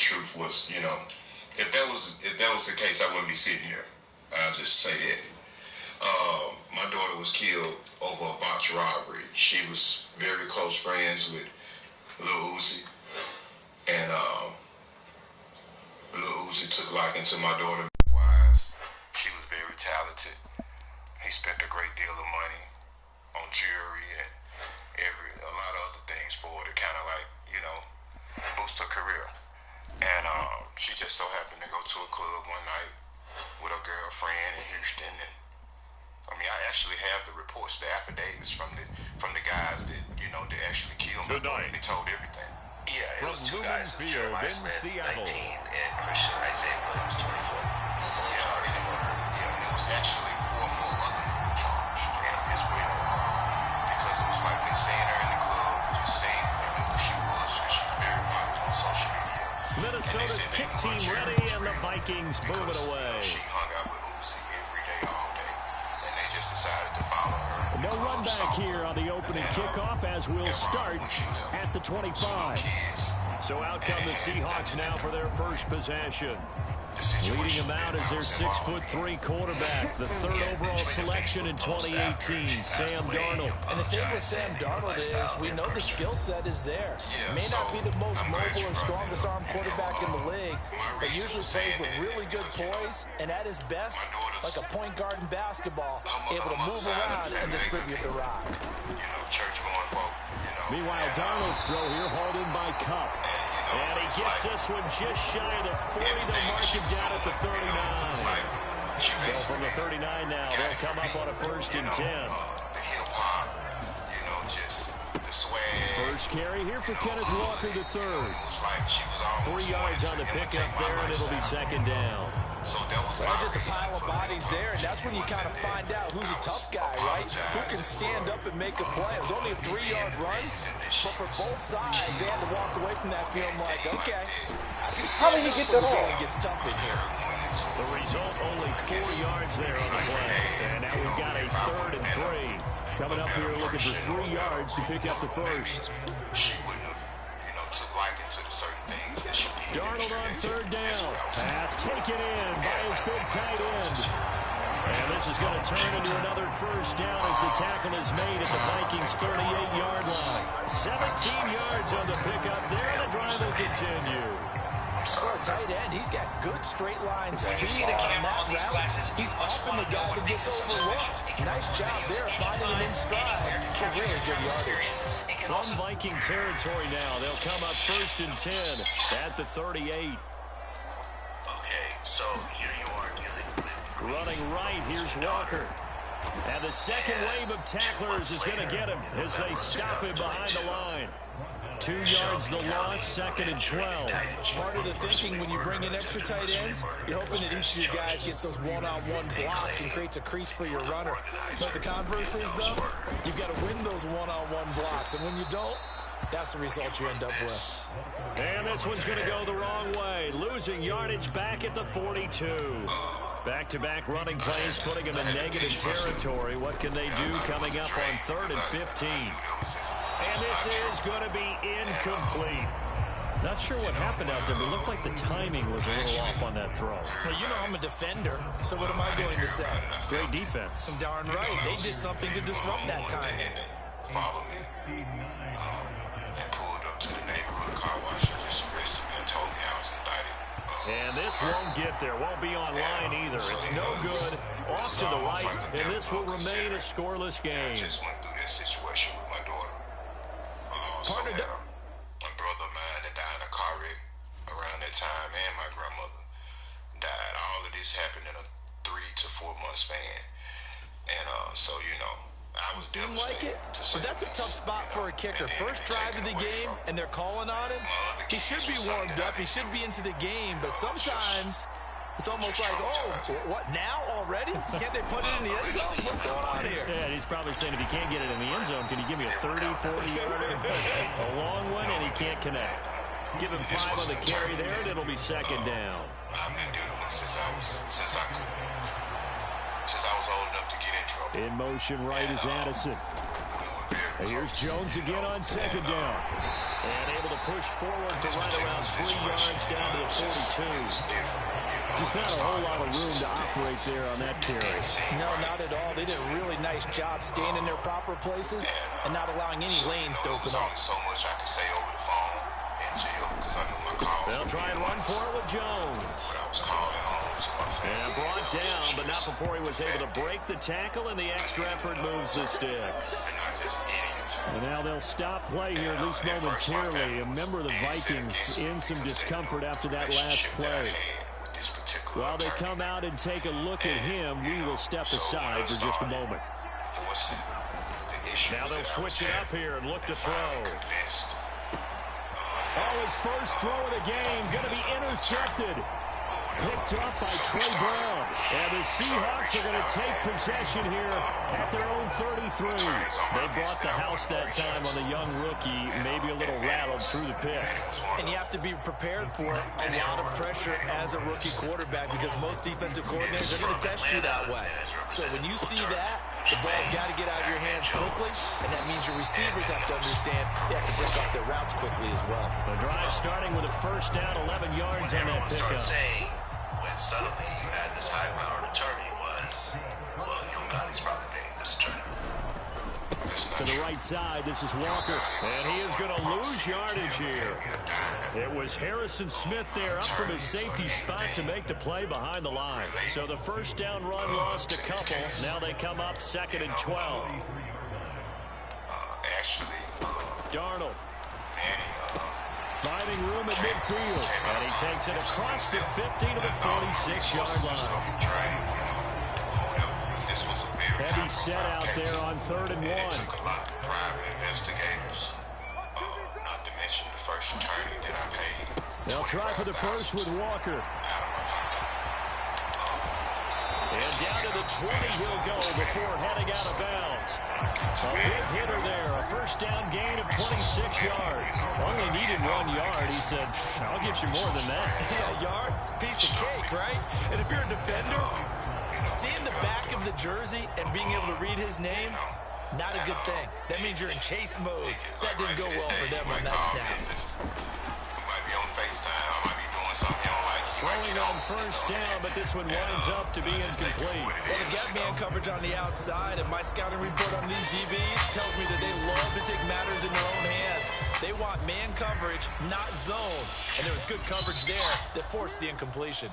truth was, if that was the case, I wouldn't be sitting here. I'll just say that. My daughter was killed over a botched robbery. She was very close friends with Lil Uzi, and Lil Uzi took liking to my daughter. She was very talented. He spent a great deal of money on jewelry and a lot of other things for her to kind of boost her career. And she just so happened to go to a club one night with her girlfriend in Houston, and I actually have the reports, the affidavits from the guys that that actually killed me. They told everything. Yeah, it was two guys, Jeremiah Smith, 19, and Christian Isaiah Williams, 24. And it was actually 4 more other people charged as well, because it was like they seen her in the club, just saying they knew who she was, so she's very popular on social media. Minnesota's kick team ready, and the Vikings move it away. She hung out with Uzi every day, all day, and they just decided to follow her. No run back here on the opening kickoff, as we'll start at the 25. So out come the Seahawks now for their first possession. Leading them out is their 6'3" quarterback, the 3rd overall selection in 2018, Sam Darnold. And the thing with Sam Darnold is we know the skill set is there. May not be the most mobile and strongest arm quarterback in the league, but usually plays with really good poise, and at his best, like a point guard in basketball, able to move around and distribute the rock. Meanwhile, Darnold's throw here hauled in by Cup. And he gets this one just shy of the 40. They'll mark him down at the 39. So from the 39 now, they'll come up on a 1st and 10. First carry here for Kenneth Walker III. 3 yards on the pickup there, and it'll be 2nd down. There's just a pile of bodies there, and that's when you kind of find out who's a tough guy, right? Who can stand up and make a play. It was only a 3-yard run, but for both sides, they had to walk away from that feeling like, okay, I can stand up when the game gets tough in here. The result, only 4 yards there on the play. And now we've got a 3rd and 3. Coming up here looking for 3 yards to pick up the first. Darnold on 3rd down. Pass taken in by his big tight end. And this is going to turn into another 1st down as the tackle is made at the Vikings' 38-yard line. 17 yards on the pickup there, and the drive will continue. For a tight end, he's got good straight line speed on that route. He's often the guy that gets overlooked. Nice job there finding him in stride for really good yardage. From Viking territory now, they'll come up 1st and 10 at the 38. Okay, so here you are dealing with running right, here's Walker. And the second wave of tacklers is going to get him as they stop him behind the line. 2 yards the loss, 2nd and 12. Part of the thinking when you bring in extra tight ends, you're hoping that each of your guys gets those one-on-one blocks and creates a crease for your runner. But the converse is, though, you've got to win those one-on-one blocks. And when you don't, that's the result you end up with. And this one's going to go the wrong way. Losing yardage back at the 42. Back-to-back running plays putting them in negative territory. What can they do coming up on 3rd and 15? And this is going to be incomplete. Not sure what happened out there, but it looked like the timing was a little off on that throw. Well, you know I'm a defender, so what am I going to say? Great defense. Darn right. They did something to disrupt that timing. Followed me and pulled up to the neighborhood car wash and just arrested me and told me I was indicted. And this won't get there. Won't be online either. It's no good. Off to the right, and this will remain a scoreless game. I just went through this situation with my daughter. Partner, my brother of mine that died in a car wreck around that time, and my grandmother died. All of this happened in a 3 to 4 month span. And so, I was devastated. Like it? But that's a tough spot for a kicker. First drive of the game, and they're calling on him. He should be warmed up. He should be into the game. But sometimes it's almost like, oh, what, now already? Can't they put it in the end zone? What's going on here? Yeah, he's probably saying if you can't get it in the end zone, can you give me a 30, 40-yarder? A long one, and he can't connect. Give him 5 on the carry there, and it'll be 2nd down. I've been dealing with since I was old enough to get in trouble. In motion right is Addison. Here's Jones again on second down. And able to push forward for right around 3 yards down to the 42. Just not a whole lot of room to operate there on that carry. No, not at all. They did a really nice job staying in their proper places and not allowing any lanes to open up. So much I could say over the phone in jail because I knew my call. They'll try and run for it with Jones. But I was called at home. And brought down, but not before he was able to break the tackle, and the extra effort moves the sticks. And now they'll stop play here, at least momentarily. A member of the Vikings in some discomfort after that last play. While they come out and take a look at him, we will step aside for just a moment. Now they'll switch it up here and look to throw. Oh, his first throw of the game, going to be intercepted. Picked up by Trey Brown. And the Seahawks are going to take possession here at their own 33. They brought the house that time on the young rookie, maybe a little rattled through the pick. And you have to be prepared for a lot of pressure as a rookie quarterback because most defensive coordinators are going to test you that way. So when you see that, the ball's got to get out of your hands quickly, and that means your receivers have to understand they have to break up their routes quickly as well. The drive starting with a first down, 11 yards on that pickup. When suddenly you had this high-powered attorney was, well, you know, he's probably paying this attorney. To the right side, this is Walker. And he is going to lose yardage here. It was Harrison Smith there up from his safety spot to make the play behind the line. So the first down run lost a couple. Now they come up 2nd and 12. Darnold. Finding room at midfield. And he takes it across the 50 to the 46-yard line. Heavy set out there on 3rd and 1. It took a lot of private investigators, not to mention the first attorney that I paid. They'll try for the first with Walker. And down to the 20 he'll go before heading out of bounds. A big hitter there, a first down gain of 26 yards. Only needed 1 yard. He said, I'll get you more than that. Yeah, yard, piece of cake, right? And if you're a defender, seeing the back of the jersey and being able to read his name, not a good thing. That means you're in chase mode. That didn't go well for them on that snap. We might be on FaceTime. I might be doing something you don't like. Throwing on first down, but this one winds up to be incomplete. Well, they've got man coverage on the outside, and my scouting report on these DBs tells me that they love to take matters in their own hands. They want man coverage, not zone. And there was good coverage there that forced the incompletion.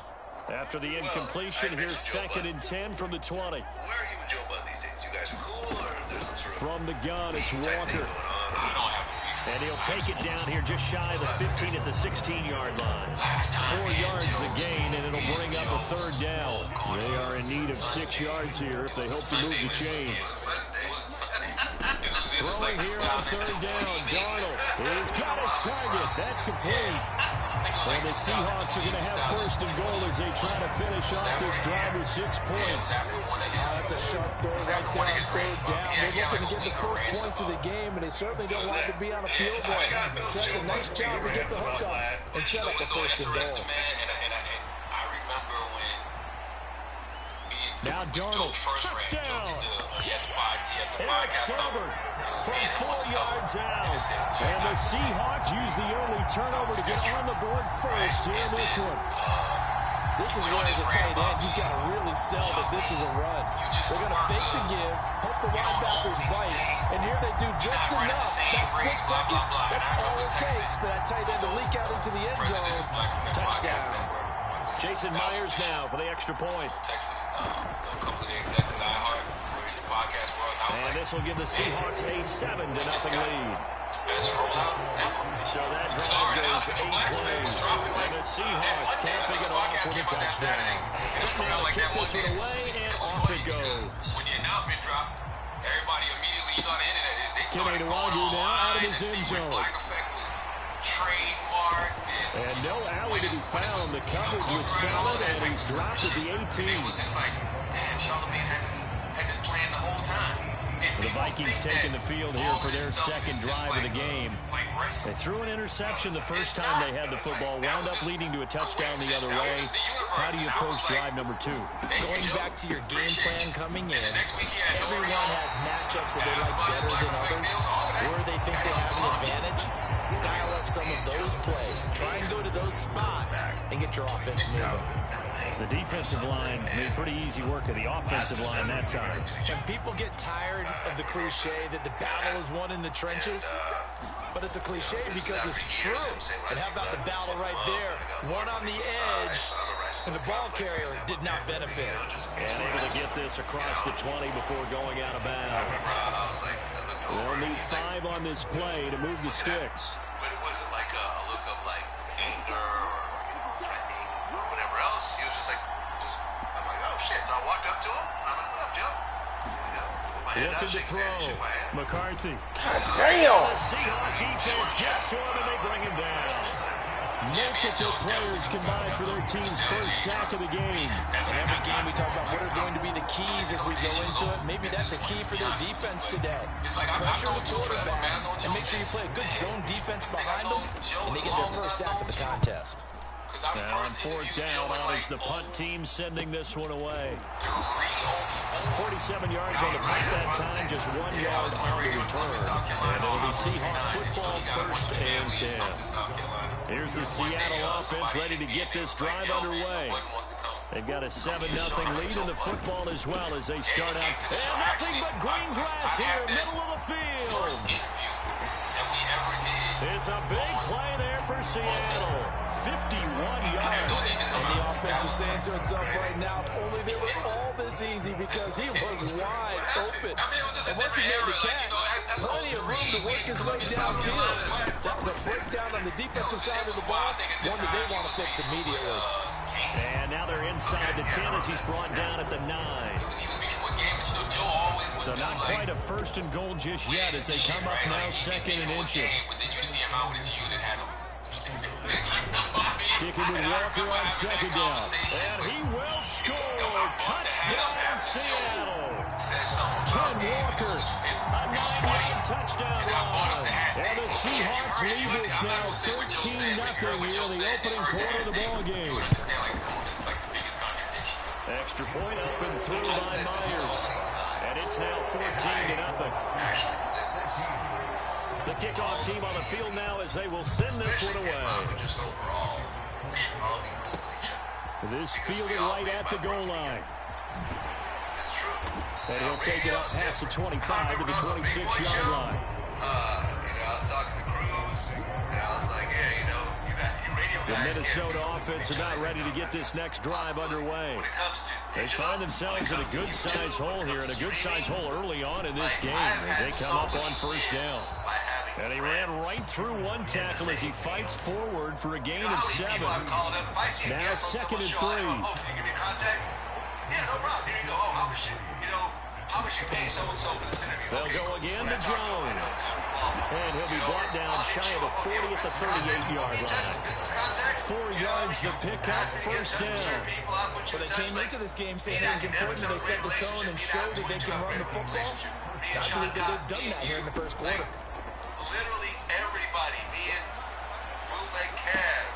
After the incompletion, here's 2nd and 10 from the 20. Where are you and Joe Bud these days? You guys are cool, or there's some sort of... From the gun, it's Walker. And he'll take it down here just shy of the 15 at the 16-yard line. 4 yards the gain, and it'll bring up a 3rd down. They are in need of 6 yards here if they hope to move the chains. Throwing here on 3rd down, Darnold. He's got his target. That's complete. And the Seahawks are going to have 1st and goal as they try to finish off this drive with 6 points. That's a sharp throw right there on 3rd down. They're looking to get the first points of the game, and they certainly don't want to be on a field goal. So that's a nice job to get the hook up and set up the 1st and goal. Now Darnold, touchdown. Eric Silver from 4 yards out. And the Seahawks use the early turnover to get on the board first here in this one. This is where, as a tight end, you've got to really sell that this is a run. They're going to fake the give, hope the linebackers bite, and here they do just enough. That split second, that's all it takes for that tight end to leak out into the end zone. Touchdown. Jason Myers now for the extra point. And this will give the Seahawks a 7-0 lead. So that drive goes 8 plays. And the Seahawks can't pick it off with a touchdown. Now they kick this one away, and off it goes. When the announcement dropped, everybody immediately, you know, on the internet, they started going going now out of online his and end see zone. what Black Effect was trademarked. And no alley to be found. The coverage was solid, and he's dropped at the 18. It was just like, damn, Charlamagne had this plan the whole time. And The Vikings taking the field here for their second drive of the game. They threw an interception the first time they had the football, wound up leading to a touchdown the other way. How do you approach drive number 2? Going back to your game plan coming in, everyone has matchups that they like better than others, where they think they have an advantage. Dial up some of those plays. Try and go to those spots and get your offense moving. The defensive line made pretty easy work of the offensive line that time. And people get tired of the cliche that the battle is won in the trenches, but it's a cliche because it's true. And how about the battle right there? One on the edge, and the ball carrier did not benefit. And able to get this across the 20 before going out of bounds. They'll need 5 on this play to move the sticks. But it wasn't like a look of like anger or threatening or whatever else. He was just like, I'm like, oh shit. So I walked up to him. I'm like, what up, Joe? Looking to throw. McCarthy. Damn! The Seahawks defense gets to him and they bring him down. Multiple players combined for their team's first sack of the game. And every game we talk about what are going to be the keys as we go into it. Maybe that's a key for their defense today. Pressure the quarterback and make sure you play a good zone defense behind them, and they get their first sack of the contest. Now on 4th down, out is the punt team sending this one away. 47 yards on the punt that time, just 1 yard on the return. And it'll be Seahawk football, 1st and 10. Here's the Seattle offense ready to get this drive underway. They've got a 7-0 lead in the football as well as they start out. And nothing but green grass here, middle of the field. It's a big play there for Seattle. 51 yards. And the offense is saying to itself right now, only they were all this easy because he was wide open. And once he made the catch, plenty of room to work his way downfield. That was a breakdown on the defensive side of the ball, one that they want to fix immediately. And now they're inside the 10 as he's brought down at the 9. So not quite a 1st and goal just yet as they come up now 2nd and inches. Sticking with Walker on 2nd down. And he will score. Touchdown, Seattle. Ken Walker, a 9-yard touchdown run. And the Seahawks lead this now 13-0 here in the opening quarter of the ball game. Extra point up and through by Myers. And it's now 14-0. The kickoff team on the field now as they will send this one away. This fielded right at the goal line. And he'll take it up past the 25 to the 26-yard line. I was talking to Cruz, and I was like, yeah, you radio The guys. Minnesota offense about ready to get this next drive underway. They find themselves in a good-sized hole here, and a good-sized hole early on in this game as they come up on 1st down. And he ran right through one tackle as he fights forward for a gain of 7. Now 2nd and 3. Yeah, no problem. Here you go. Oh, how much you pay so-and-so for this interview? They'll go again to Jones. And he'll be brought down shy of the 40 at the 38-yard line. 4 yards to pick up, 1st down. Well, they came into this game saying it was important that they set the tone and show that they can run the football. I believe that they've done that here in the 1st quarter. Literally everybody, being bootleg Cam,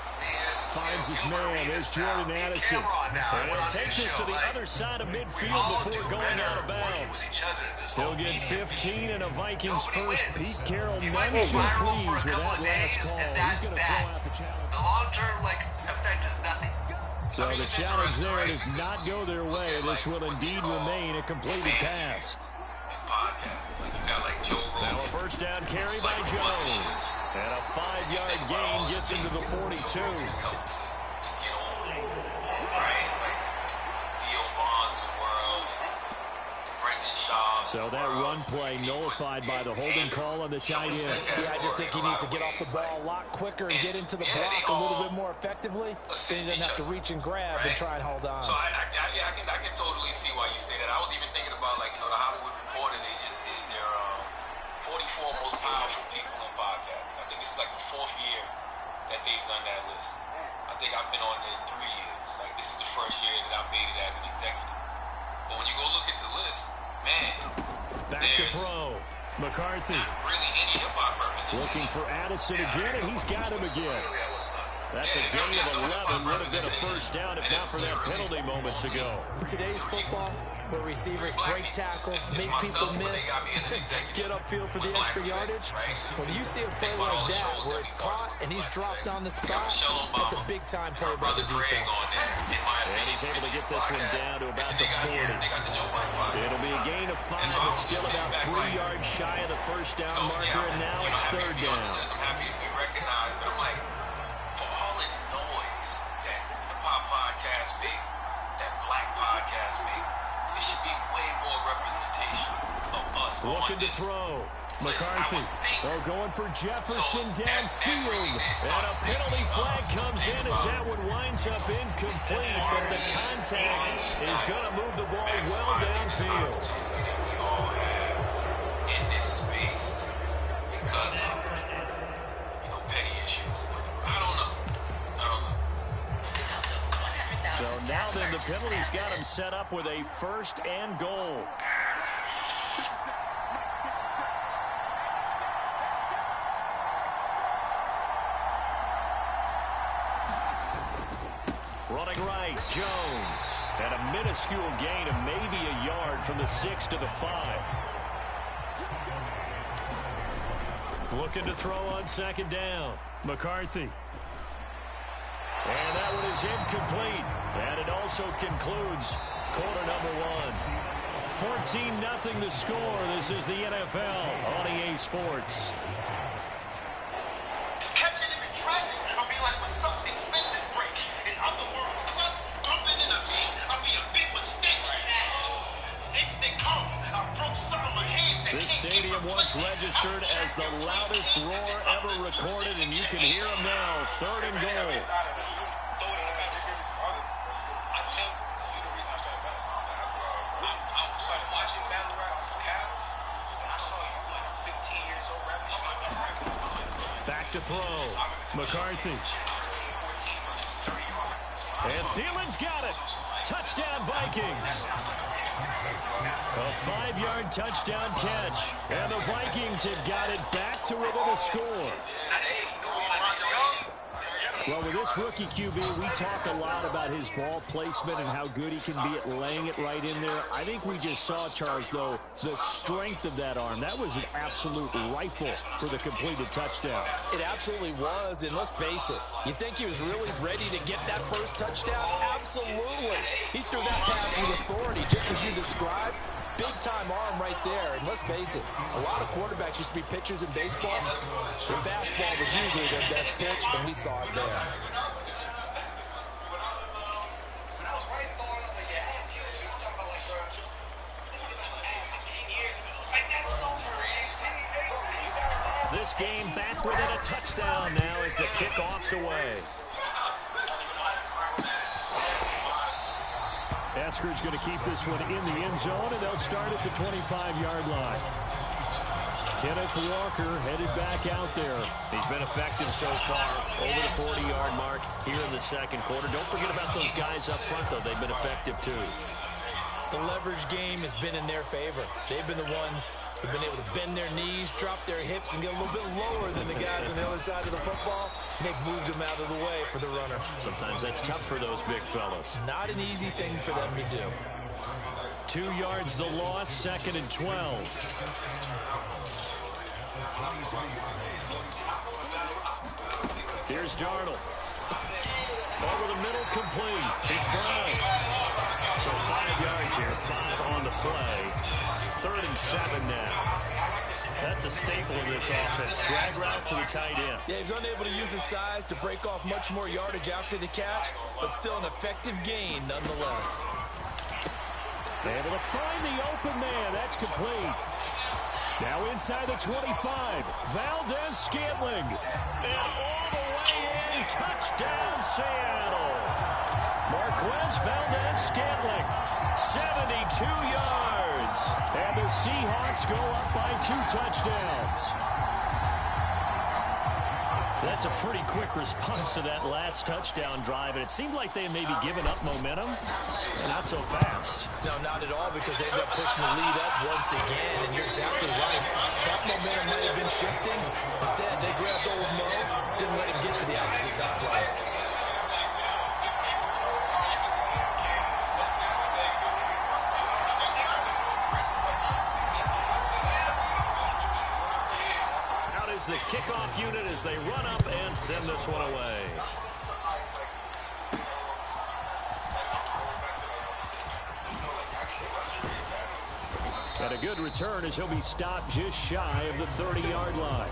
Finds his man. There's Jordan Addison. And he'll take this to the other side of midfield before going out of bounds. He'll get 15 and a Vikings first. Pete Carroll none too pleased with that last call. He's going to throw out the challenge. The long-term effect is nothing. So the challenge there does not go their way. This will indeed remain a completed pass. Now a 1st down carry by Jones. And a 5-yard gain gets into the 42. So that run play nullified by the holding call on the tight end. Yeah, I just think he needs to get off the ball a lot quicker and get into the block a little bit more effectively. So he doesn't have to reach and grab and try and hold on. So I can totally see why you say that. I was even thinking about, the Hollywood Reporter. They just did their 44 most powerful people in podcasting. I think this is the 4th year that they've done that list. I think I've been on there 3 years. This is the 1st year that I made it as an executive. But when you go look at the list, man, Back to throw. McCarthy. Really any hip-hop purpose. Looking for Addison again, and he's got him again. That's a gain of 11. Would have been a first down if not for that penalty moments ago. In today's football, where receivers break tackles, make people miss, get upfield for the extra yardage, when you see a play like that where it's caught and he's dropped on the spot, that's a big-time play by the defense. And he's able to get this one down to about the 40. It'll be a gain of 5, but still about 3 yards shy of the first down marker, and now it's third down. I'm happy to be recognized, but I'm like, for all the noise that hip-hop podcasts make, that black podcast make, there should be way more representation of us. Looking to throw. McCarthy. Oh, going for Jefferson downfield. And a penalty flag comes in as that one winds up incomplete, but the contact is going to move the ball well downfield. We all have in this space because of, petty issues. I don't know. So now then the penalty's got him set up with a 1st and goal. Running right, Jones. And a minuscule gain of maybe a yard from the 6 to the 5. Looking to throw on 2nd down. McCarthy. And that one is incomplete. And it also concludes quarter number 1. 14-0 the score. This is the NFL on EA Sports. Catching him in traffic, I'll be like when something expensive breaks. In other words, clutch, bumping in a beat, I'll be a big mistake right now. Instant karma, I broke some of my hands that This can't stadium once registered as the loudest roar ever recorded, and you can hear them now. 3rd and goal. Back to throw. McCarthy. And Thielen's got it. Touchdown, Vikings. A 5-yard touchdown catch. And the Vikings have got it back to within a score. Well, with this rookie QB, we talk a lot about his ball placement and how good he can be at laying it right in there. I think we just saw, Charles, though, the strength of that arm. That was an absolute rifle for the completed touchdown. It absolutely was, and let's face it, you think he was really ready to get that first touchdown? Absolutely. He threw that pass with authority, just as you described. Big-time arm right there, and let's face it, a lot of quarterbacks used to be pitchers in baseball. The fastball was usually their best pitch, and we saw it there. This game back within a touchdown now as the kickoff's away. Esker's going to keep this one in the end zone, and they'll start at the 25-yard line. Kenneth Walker headed back out there. He's been effective so far, over the 40-yard mark here in the 2nd quarter. Don't forget about those guys up front, though. They've been effective, too. The leverage game has been in their favor. They've been the ones who've been able to bend their knees, drop their hips, and get a little bit lower than the guys on the other side of the football. And they've moved them out of the way for the runner. Sometimes that's tough for those big fellas. Not an easy thing for them to do. 2 yards the loss, 2nd and 12. Here's Darnold. Over the middle, complete. It's Brown. So 5 yards here, 5 on the play. 3rd and 7 now. That's a staple of this offense. Drag route to the tight end. Yeah, he's unable to use his size to break off much more yardage after the catch, but still an effective gain nonetheless. Able to find the open man. That's complete. Now inside the 25. Valdez-Scantling. And all the way in. Touchdown, Seattle. Marquez Valdez-Scantling. 72 yards. And the Seahawks go up by 2 touchdowns. That's a pretty quick response to that last touchdown drive, and it seemed like they had maybe given up momentum. Not so fast. No, not at all, because they ended up pushing the lead up once again, and you're exactly right. Thought momentum might have been shifting. Instead, they grabbed old Mo, didn't let him get to the opposite sideline. The kickoff unit as they run up and send this one away. And a good return as he'll be stopped just shy of the 30-yard line.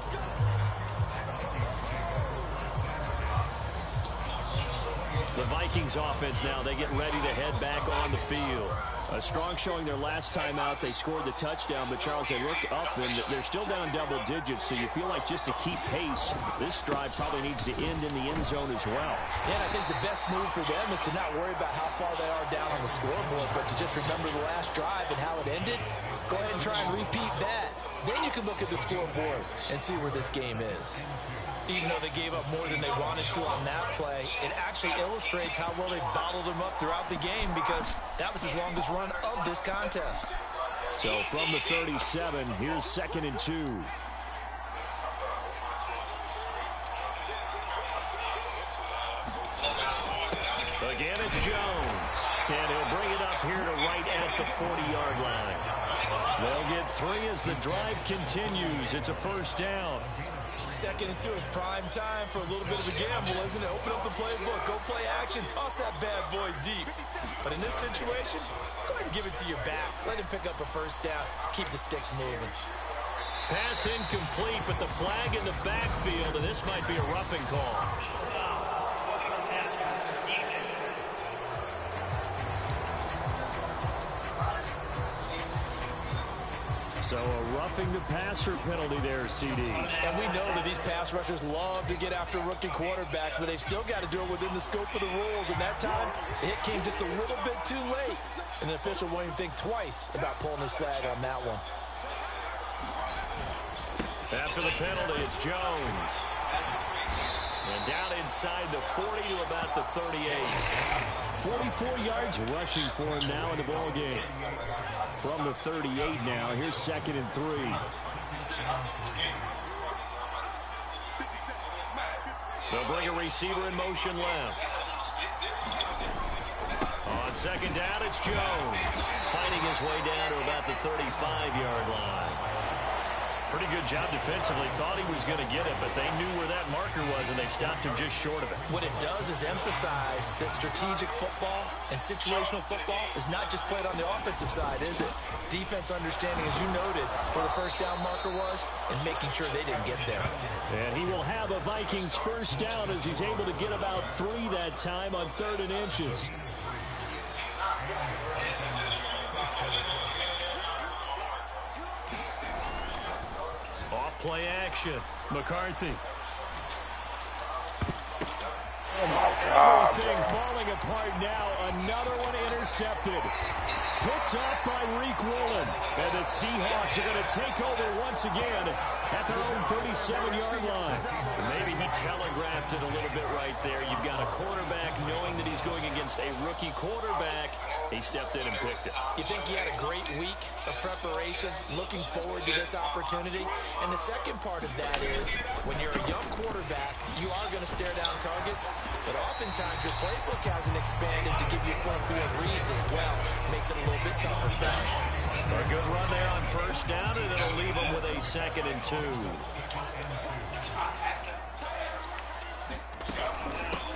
The Vikings offense now, they get ready to head back on the field. A strong showing their last time out. They scored the touchdown, but Charles, they look up and they're still down double digits, so you feel like just to keep pace, this drive probably needs to end in the end zone as well. Yeah, and I think the best move for them is to not worry about how far they are down on the scoreboard, but to just remember the last drive and how it ended. Go ahead and try and repeat that. Then you can look at the scoreboard and see where this game is. Even though they gave up more than they wanted to on that play, it actually illustrates how well they bottled them up throughout the game, because that was his longest run of this contest. So from the 37, here's 2nd and 2. Again, it's Jones. And he'll bring it up here to right at the 40-yard line. They'll get 3 as the drive continues. It's a first down. 2nd and 2 is prime time for a little bit of a gamble, isn't it? Open up the playbook, go play action, toss that bad boy deep. But in this situation, go ahead and give it to your back. Let him pick up a first down, keep the sticks moving. Pass incomplete, but the flag in the backfield, and this might be a roughing call. So a roughing the passer penalty there, CD. And we know that these pass rushers love to get after rookie quarterbacks, but they've still got to do it within the scope of the rules. And that time, the hit came just a little bit too late. And the official won't even think twice about pulling his flag on that one. After the penalty, it's Jones. And down inside the 40 to about the 38. 44 yards rushing for him now in the ball game. From the 38 now, here's 2nd and 3. They'll bring a receiver in motion left. On 2nd down, it's Jones. Finding his way down to about the 35-yard line. Pretty good job defensively. Thought he was going to get it, but they knew where that marker was, and they stopped him just short of it. What it does is emphasize that strategic football and situational football is not just played on the offensive side, is it? Defense understanding, as you noted, where the first down marker was and making sure they didn't get there. And he will have a Vikings first down as he's able to get about 3 that time on 3rd and inches. Play action. McCarthy. Oh, my God. Everything falling apart now. Another one intercepted. Picked up by Reek Woolen. And the Seahawks are going to take over once again at their own 37-yard line. Maybe he telegraphed it a little bit right there. You've got a quarterback knowing that he's going against a rookie quarterback. He stepped in and picked it. You think he had a great week of preparation, looking forward to this opportunity? And the second part of that is, when you're a young quarterback, you are going to stare down targets, but oftentimes your playbook hasn't expanded to give you full field reads as well. Makes it a little bit tougher for him. A good run there on first down, and it'll leave him with a 2nd and 2.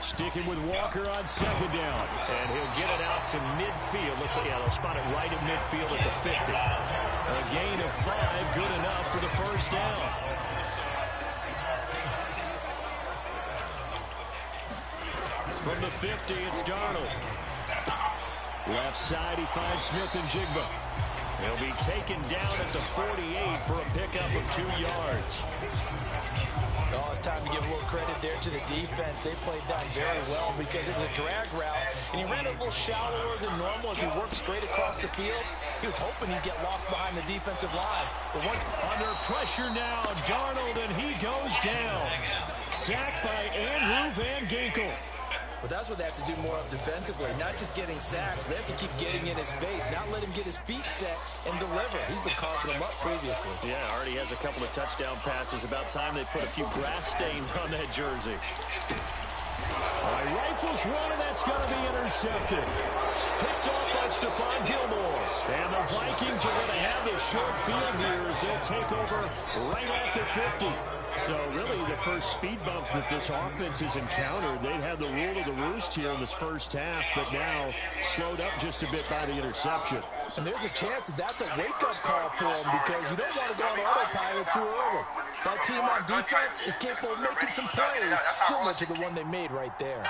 Sticking with Walker on 2nd down. And he'll get it out to midfield. Looks like, yeah, they'll spot it right at midfield at the 50. A gain of 5, good enough for the first down. From the 50, it's Darnold. Left side, he finds Smith and Jigba. He'll be taken down at the 48 for a pickup of 2 yards. Oh, it's time to give a little credit there to the defense. They played that very well because it was a drag route, and he ran a little shallower than normal as he worked straight across the field. He was hoping he'd get lost behind the defensive line. But once under pressure now, Darnold, and he goes down. sack by Andrew Van Ginkel. Well, that's what they have to do more of defensively, not just getting sacks, but they have to keep getting in his face, not let him get his feet set and deliver. He's been carving them up previously. Yeah, already has a couple of touchdown passes. About time they put a few grass stains on that jersey. Rifles one, and that's going to be intercepted. Picked off by Stephon Gilmore. And the Vikings are going to have the short field here as they'll take over right at the 50. So really the first speed bump that this offense has encountered. They've had the rule of the roost here in this first half, but now slowed up just a bit by the interception. And there's a chance that that's a wake-up call for them because you don't want to go on autopilot too early. That team on defense is capable of making some plays similar to the one they made right there.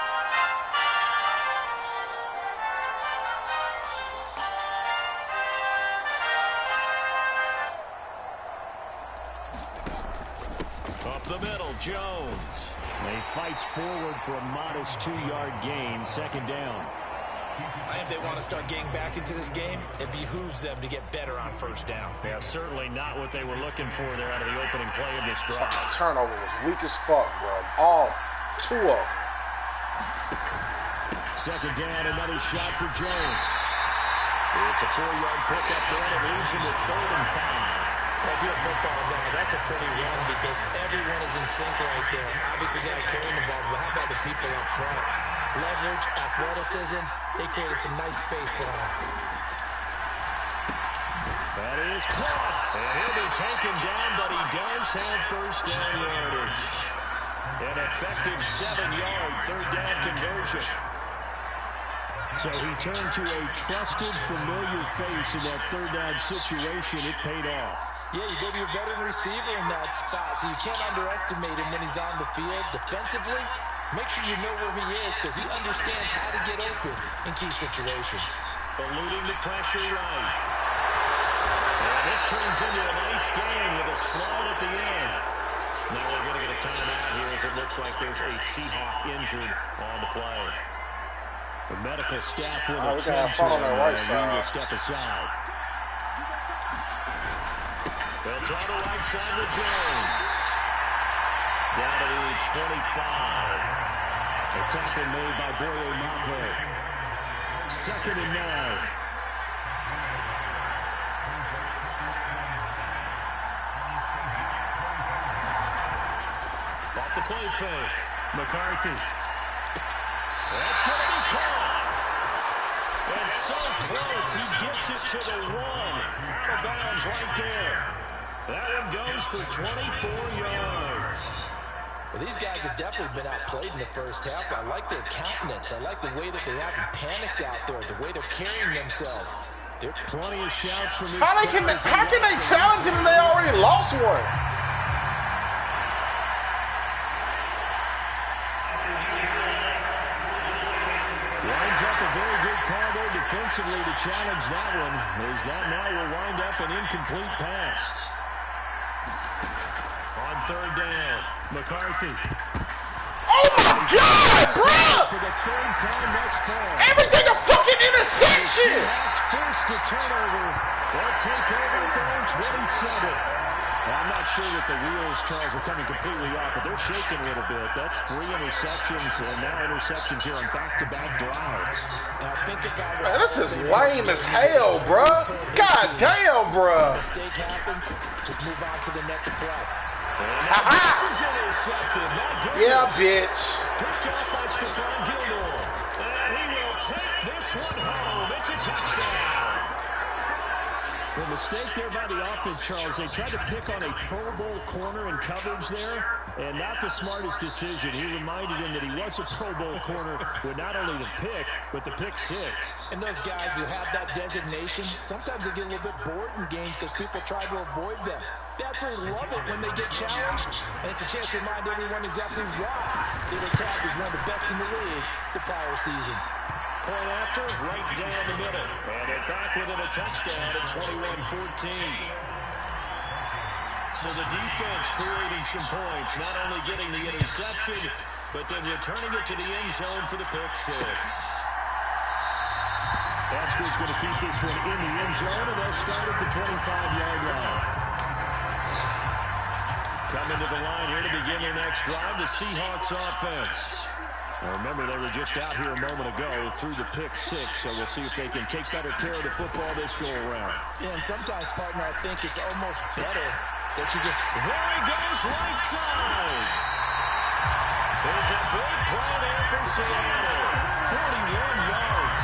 Up the middle, Jones. He fights forward for a modest 2-yard gain, second down. I think they want to start getting back into this game. It behooves them to get better on first down. Yeah, certainly not what they were looking for there out of the opening play of this drive. Turnover was weak as fuck, bro. All two of them. Second down, another shot for Jones. It's a 4-yard pickup there, and it leaves him with 3rd and 5. If you're a football guy, that's a pretty run because everyone is in sync right there. Obviously, the guy carrying the ball, but how about the people up front? Leverage, athleticism, they created some nice space for him. That is caught, and he'll be taken down, but he does have first down yardage. An effective 7-yard third down conversion. So he turned to a trusted, familiar face in that third down situation. It paid off. Yeah, you go to your veteran receiver in that spot, so you can't underestimate him when he's on the field. Defensively, make sure you know where he is because he understands how to get open in key situations. Eluding the pressure right. And this turns into a nice game with a slide at the end. Now we're going to get a timeout here as it looks like there's a Seahawk injured on the play. The medical staff will attend to him, and we will step aside. They'll try the right side with Jones. Down to the 25. A tackle made by Boye Mavo. 2nd and 9. Off the play fake. McCarthy. That's going to be caught. And so close, he gets it to the 1. Out of bounds right there. That one goes for 24 yards. Well, these guys have definitely been outplayed in the first half. I like their countenance. I like the way that they haven't panicked out there, the way they're carrying themselves. There are plenty of shouts from these How can they challenge him and they already lost one? Lines up a very good call there defensively to challenge that one. As that now will wind up an incomplete pass. On third down, McCarthy. Oh my God, bro! For the 3rd time thus far. Everything a fucking interception! Seahawks force the turnover. They'll take over at their own 27. Well, I'm not sure that the wheels, Charles, are coming completely off, but they're shaking a little bit. That's 3 interceptions, and now interceptions here on back-to-back drives. Now think about Man, this is lame as hell, bro. God damn, bro. Mistake happens, just move on to the next play. This is intercepted. Yeah, bitch. Picked off by Stephon Gilmore. And he will take this one home. It's a touchdown. The mistake there by the offense, Charles, they tried to pick on a Pro Bowl corner in coverage there, and not the smartest decision. He reminded him that he was a Pro Bowl corner with not only the pick, but the pick 6. And those guys who have that designation, sometimes they get a little bit bored in games because people try to avoid them. They absolutely love it when they get challenged, and it's a chance to remind everyone exactly why they were tagged as one of the best in the league the prior season. Point after, right down the middle. And they're back within a touchdown at 21-14. So the defense creating some points, not only getting the interception, but then returning it to the end zone for the pick 6. Basker's going to keep this one in the end zone, and they'll start at the 25-yard line. Coming to the line here to begin their next drive, the Seahawks offense. Now remember, they were just out here a moment ago through the pick six, so we'll see if they can take better care of the football this go-around. Yeah, and sometimes, partner, I think it's almost better that you just... There he goes, right side. It's a big play there for Seattle. 41 yards.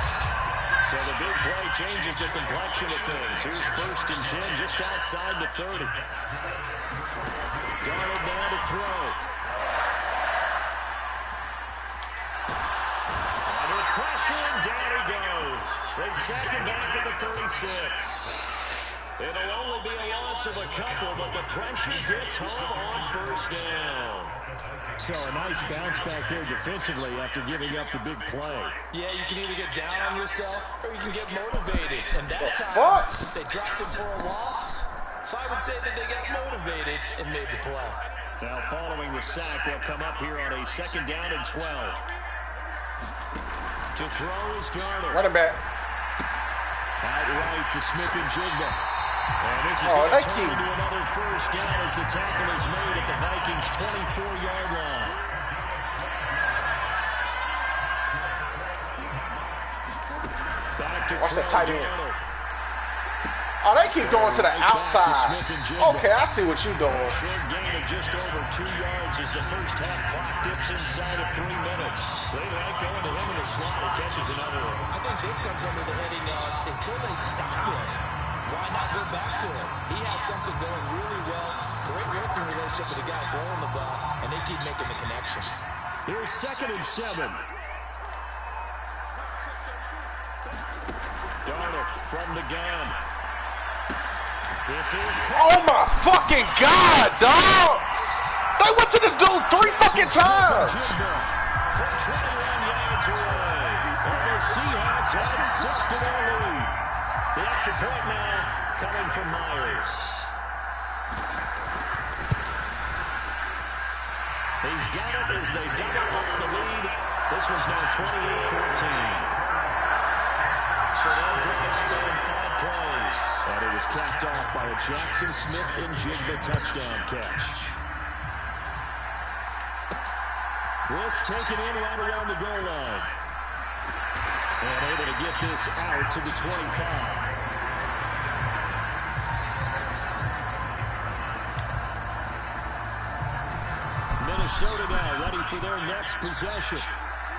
So the big play changes the complexion of things. Here's 1st and 10, just outside the 30. Darnold now to throw. Under pressure, and down he goes. They sack him back at the 36. It'll only be a loss of a couple, but the pressure gets home on 1st down. So a nice bounce back there defensively after giving up the big play. Yeah, you can either get down on yourself or you can get motivated. And that time, they dropped him for a loss. So I would say that they got motivated and made the play. Now following the sack, they'll come up here on a 2nd down and 12. To throw is Darnold. Running back. Out right to Smith and Jigba. And this is going to turn into another 1st down as the tackle is made at the Vikings' 24-yard line. Back to Watch the throw, tight end. Darnold. Oh, they keep going to the outside. Okay, I see what you're doing. Short gain of just over 2 yards as the first half clock dips inside of 3 minutes. They like going to him in the slot. He catches another one. I think this comes under the heading of until they stop him, why not go back to him? He has something going really well. Great working relationship with the guy throwing the ball, and they keep making the connection. Here's 2nd and 7. Darnold from the gun. This is... Oh my fucking God, dog! They went to this dude 3 fucking times. From 21 yards away. And the Seahawks had 6 to their lead. The extra point now coming from Myers. He's got it as they double up the lead. This one's now 28-14. So that drive spanned 5 plays. And it was capped off by a Jackson Smith and Jigba touchdown catch. This taken in right around the goal line. And able to get this out to the 25. Minnesota now ready for their next possession.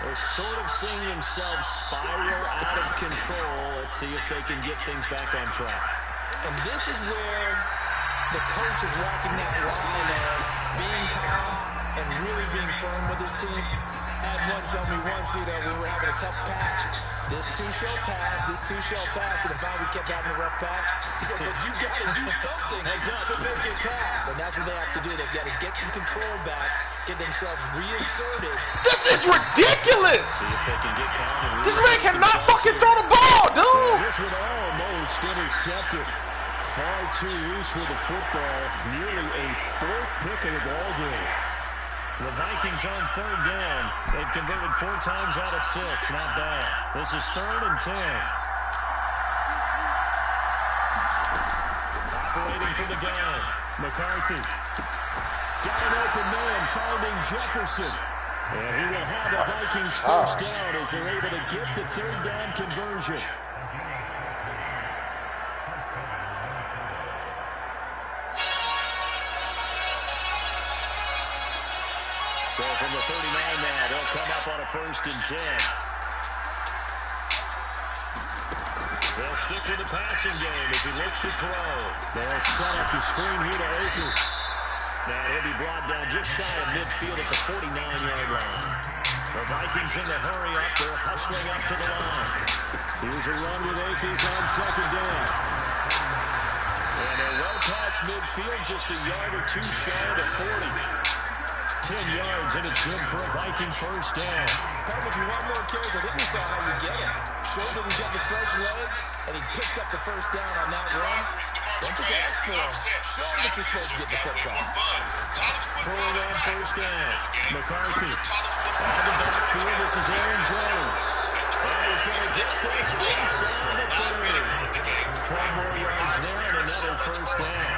They're sort of seeing themselves spiral out of control. Let's see if they can get things back on track. And this is where the coach is walking that line of being calm and really being firm with his team. Had one tell me once, we were having a tough patch. This too shall pass, this too shall pass. And if we kept having a rough patch, he said, but you got to do something to make it pass. And that's what they have to do. They've got to get some control back, get themselves reasserted. This is ridiculous. See if they can get calm and this man cannot fucking throw the ball, dude. This one almost intercepted. Far too loose with the football. Nearly a 4th pick of the ball game. The Vikings on 3rd down. They've converted 4 times out of 6. Not bad. This is 3rd and 10. Operating for the gun. McCarthy. Got an open man finding Jefferson. And he will have the Vikings 1st down as they're able to get the 3rd down conversion. So from the 39 now, they'll come up on a 1st and 10. They'll stick to the passing game as he looks to throw. They'll set up the screen here to Akers. Now he'll be brought down just shy of midfield at the 49-yard line. The Vikings in the hurry up. They're hustling up to the line. Here's a run with Akers on 2nd down. And they're well past midfield, just a yard or 2 shy of the 40. 10 yards, and it's good for a Viking 1st down. Pardon, if you want more carries, I think we saw how you get him. Showed that he got the fresh legs, and he picked up the 1st down on that run. Don't just ask for him. Show him that you're supposed to get the football. Throwing on 1st down. McCarthy. Out of the backfield, this is Aaron Jones. And he's going to get this inside the 30. 12 more yards there, and another 1st down.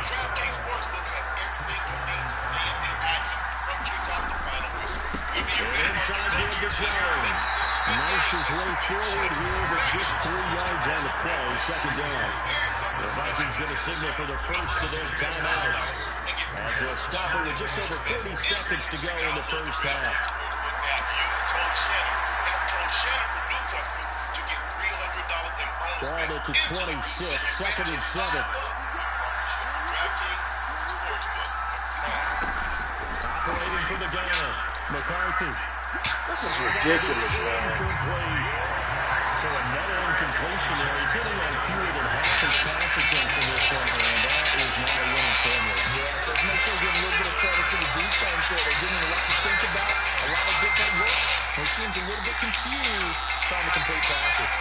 his way forward here, but just 3 yards on the play, second down. The Vikings going to signal for the first of their timeouts, as they'll stop it with just over 30 seconds to go in the first half. Ball at the 26, second and 7. Operating for the gun, McCarthy. This is ridiculous, man. So another incompletion there. He's hitting on fewer than half his pass attempts in this one, and that is not a winning formula. Yes, let's make sure we give a little bit of credit to the defense here. They're giving a lot to think about, a lot of different looks. He seems a little bit confused trying to complete passes.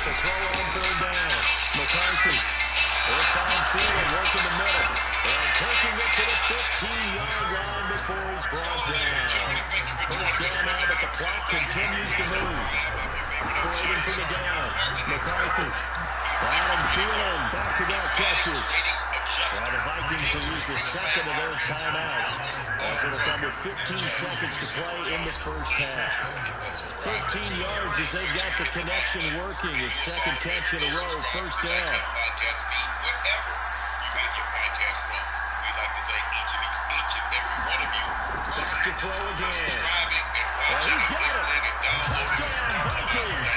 To throw on third down, McCarthy. They'll find Thielen working the middle. And taking it to the 15-yard line before he's brought down. First down now, but the clock continues to move. Operating for the down, McCarthy. Adam Thielen, back-to-back catches. Well, the Vikings will use the second of their timeouts, as it'll come with 15 seconds to play in the first half. 13 yards as they've got the connection working. His second catch in a row, first down. Back to throw again. Well, he's got it. Touchdown, Vikings.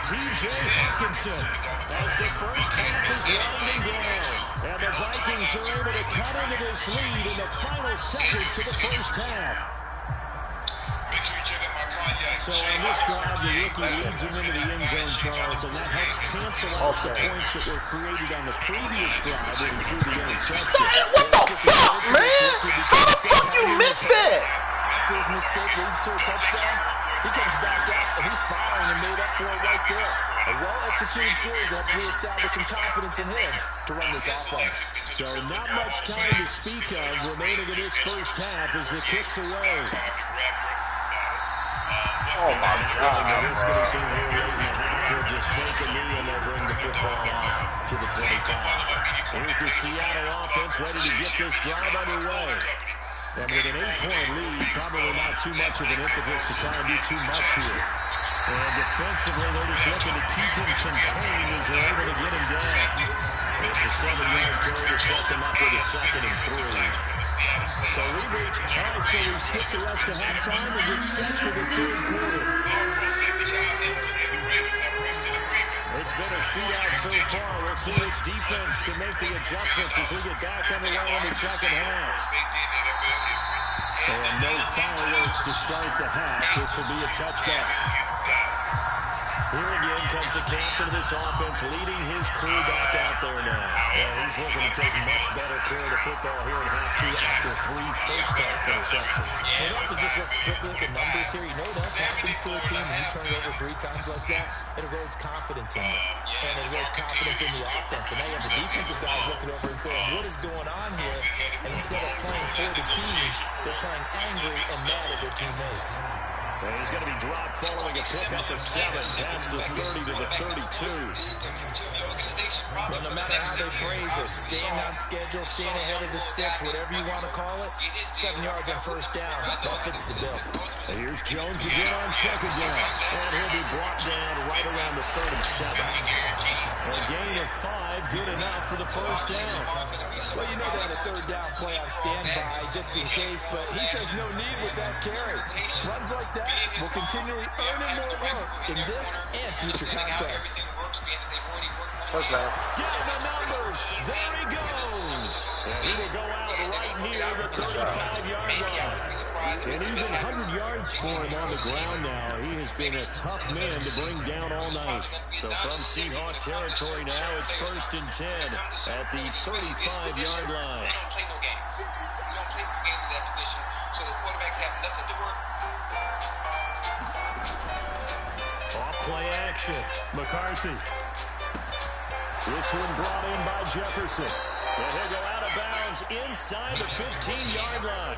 T.J. Hawkinson as the first half is winding down. And the Vikings are able to cut into this lead in the final seconds of the first half. So on this drive, the rookie leads him into the end zone, Charles, and that helps cancel out the points that were created on the previous drive when he threw the interception. What the fuck, man? How the fuck you missed that? After his mistake leads to a touchdown, he comes back out, and he's firing and made up for it right there. A well-executed series that's reestablished some confidence in him to run this offense. So not much time to speak of remaining in this first half as the kick's away. Oh, my God. Risk anything here late in the half. He'll just take a knee, and they'll bring the football out to the 25. Here's the Seattle offense ready to get this drive underway. And with an 8-point lead, probably not too much of an impetus to try and do too much here. And defensively, they're just looking to keep him contained as they're able to get him down. It's a 7-yard carry to set them up with a 2nd and 3. So we reach, all right, so we skip the rest of halftime and get set for the third quarter. It's been a shootout so far. We'll see which defense can make the adjustments as we get back underway in the second half. And no fireworks to start the half. This will be a touchback. Here again comes the captain of this offense, leading his crew back out there now. And he's looking to take much better care of the football here in half two after 3 first-half interceptions. You don't have to just look strictly at the numbers here. You know what else happens to a team when you turn it over 3 times like that? It erodes confidence in them. And it erodes confidence in the offense. And now you have the defensive guys looking over and saying, what is going on here? And instead of playing for the team, they're playing angry and mad at their teammates. And he's going to be dropped following a pick up the 7, past the 30 to the 32. Well, no matter how they phrase it, staying on schedule, staying ahead of the sticks, whatever you want to call it, 7 yards on first down, that fits the bill. And here's Jones again on second down. And he'll be brought down right around the 37. A gain of 5, good enough for the first down. Well, you know they had a third down play on standby just in case, but he says no need with that carry. Runs like that will continually earn him more work in this and future contests. First down. Down the numbers. There he goes. And he will go out right near the 35-yard line. And even 100 yards for him on the ground now. He has been a tough man to bring down all night. So from Seahawk territory now, it's 1st and 10 at the 35-yard line. They don't play no games. You don't play no games in that position, so the quarterbacks have nothing to work. Off play action. McCarthy. This one brought in by Jefferson. And he'll go out of bounds inside the 15-yard line.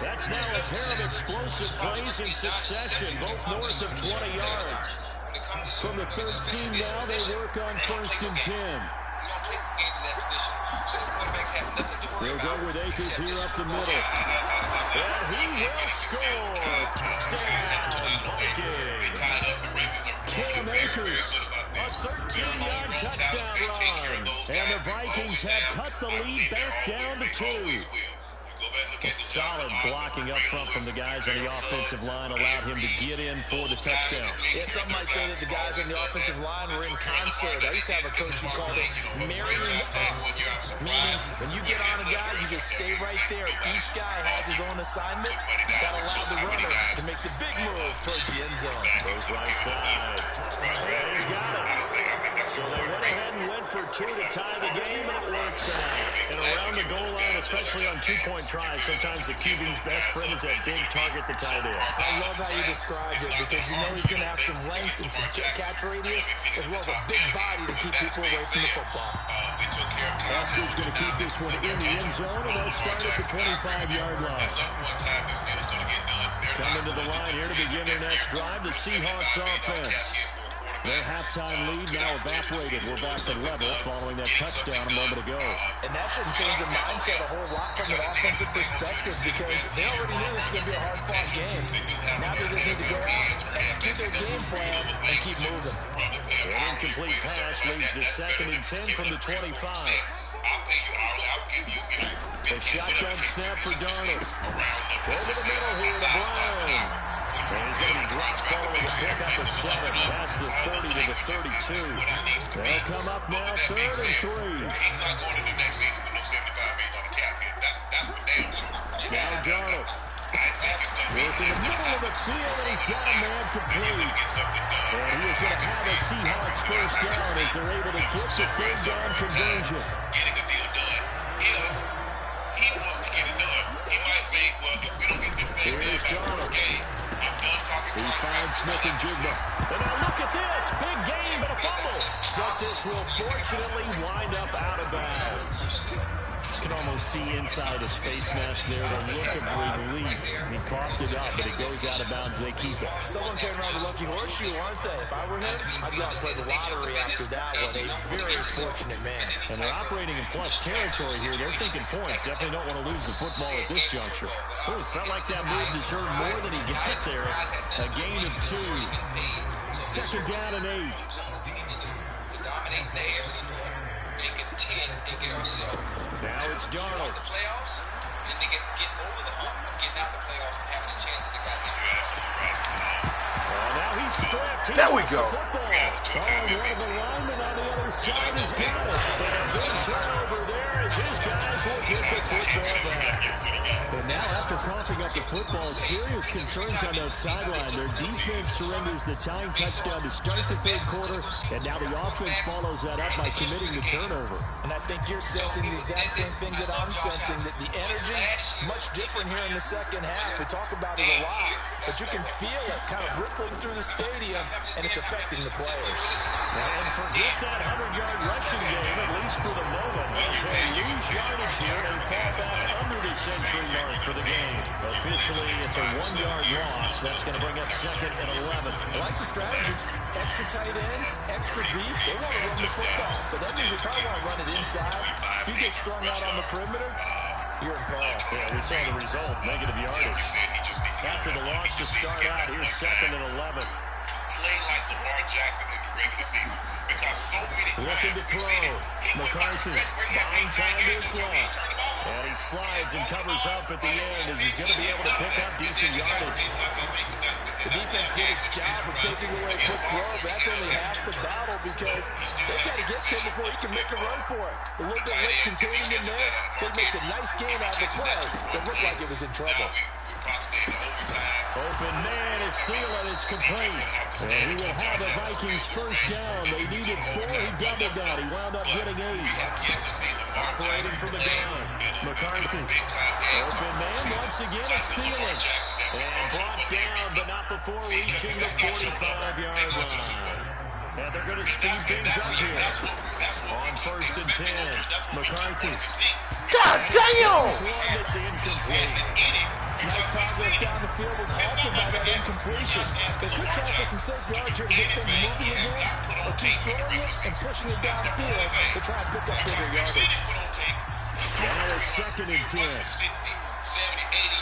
That's now a pair of explosive plays in succession, both north of 20 yards. From the 13 now, they work on 1st and 10. They'll go with Akers here up the middle. And he will score. Touchdown, Vikings. Cam Akers, a 13-yard touchdown run. And the Vikings have cut the lead back down to 2. A solid blocking up front from the guys on the offensive line allowed him to get in for the touchdown. Yeah, some might say that the guys on the offensive line were in concert. I used to have a coach who called it marrying up, meaning when you get on a guy, you just stay right there. Each guy has his own assignment that allowed the runner to make the big move towards the end zone. Goes right side. And he's got it. So they went ahead and went for 2 to tie the game, and it works out. And around the goal line, especially on 2-point tries, sometimes the QB's best friend is that big target, the tight end. I love how you described it because you know he's going to have some length and some catch radius as well as a big body to keep people away from the football. Oscar's going to keep this one in the end zone, and they'll start at the 25-yard line. Coming to the line here to begin their next drive, the Seahawks offense. Their halftime lead now evaporated. We're back to level following that touchdown a moment ago. And that shouldn't change their mindset a whole lot from an offensive perspective because they already knew this was going to be a hard-fought game. Now they just need to go out, execute their game plan, and keep moving. An incomplete pass leads to 2nd and 10 from the 25. A shotgun snap for Darnold. Over the middle here to Brown. And he's going to be dropped following a pickup of 7 past the 30 to the 32. They'll come up now 3rd and 3. Now Darnold. Working the middle of the field, and he's got a man complete. And he is going to have a Seahawks first down as they're able to get the 3rd down conversion. Getting a deal done. He wants to get it done. He might say, well, if we don't get this thing done, here's Darnold. okay, I'm done talking. He finds Smith and Jigba. And now look at this. Big game, but a fumble. But this will fortunately wind up out of bounds. You can almost see inside his face mask there the look of relief. He coughed it up, but it goes out of bounds. They keep it. Someone came around with a lucky horseshoe, aren't they? If I were him, I'd go out and play the lottery after that one. A very fortunate man. And they're operating in plus territory here. They're thinking points. Definitely don't want to lose the football at this juncture. Oh, felt like that move deserved more than he got there. A gain of 2. 2nd down and 8. Now it's Darnold. Now he's stripped. There we go. One of the linemen on the other side has got it. And a good turnover there as his guys will get the football back. And now after coughing up the football, serious concerns on that sideline. Their defense surrenders the tying touchdown to start the 3rd quarter, and now the offense follows that up by committing the turnover. And I think you're sensing the exact same thing that I'm sensing, that the energy much different here in the 2nd half. We talk about it a lot, but you can feel it kind of rippling through the stadium, and it's affecting the players. And forget that 100-yard rushing game, at least for the moment, as they lose yardage here and fall back under the century mark for the game. Officially, it's a 1-yard loss. That's going to bring up 2nd and 11. I like the strategy. Extra tight ends, extra deep. They want to run the football, but that means they probably want to run it inside. If you get strung out on the perimeter, you're in peril. Yeah, we saw the result, negative yardage. After the loss to start out, here's 2nd and 11. Play like Lamar Jackson in the regular season because so many looking to throw. McCarthy buying time to his left. And he slides and covers up at the end as he's going to be able to pick up decent yardage. The defense did its job of taking away a quick throw, but that's only half the battle because they've got to get to him before he can make a run for it. A little bit late containing him there, so he makes a nice gain out of the play that looked like it was in trouble. Open man is Thielen. It's complete. And he will have the Vikings first down. They needed 4. He doubled that. He wound up getting 8. Operating from the gun. McCarthy. Open man. Once again, it's Thielen. And brought down, but not before reaching the 45-yard line. And they're going to speed things up here. On 1st and 10. McCarthy. God damn! One that's incomplete. Nice progress down the field was halted by that incompletion. They could try for some safe yards here to get things moving again, or keep throwing it and pushing it downfield to try and pick up bigger yardage. Now it's 2nd and 10. 50, 70, 80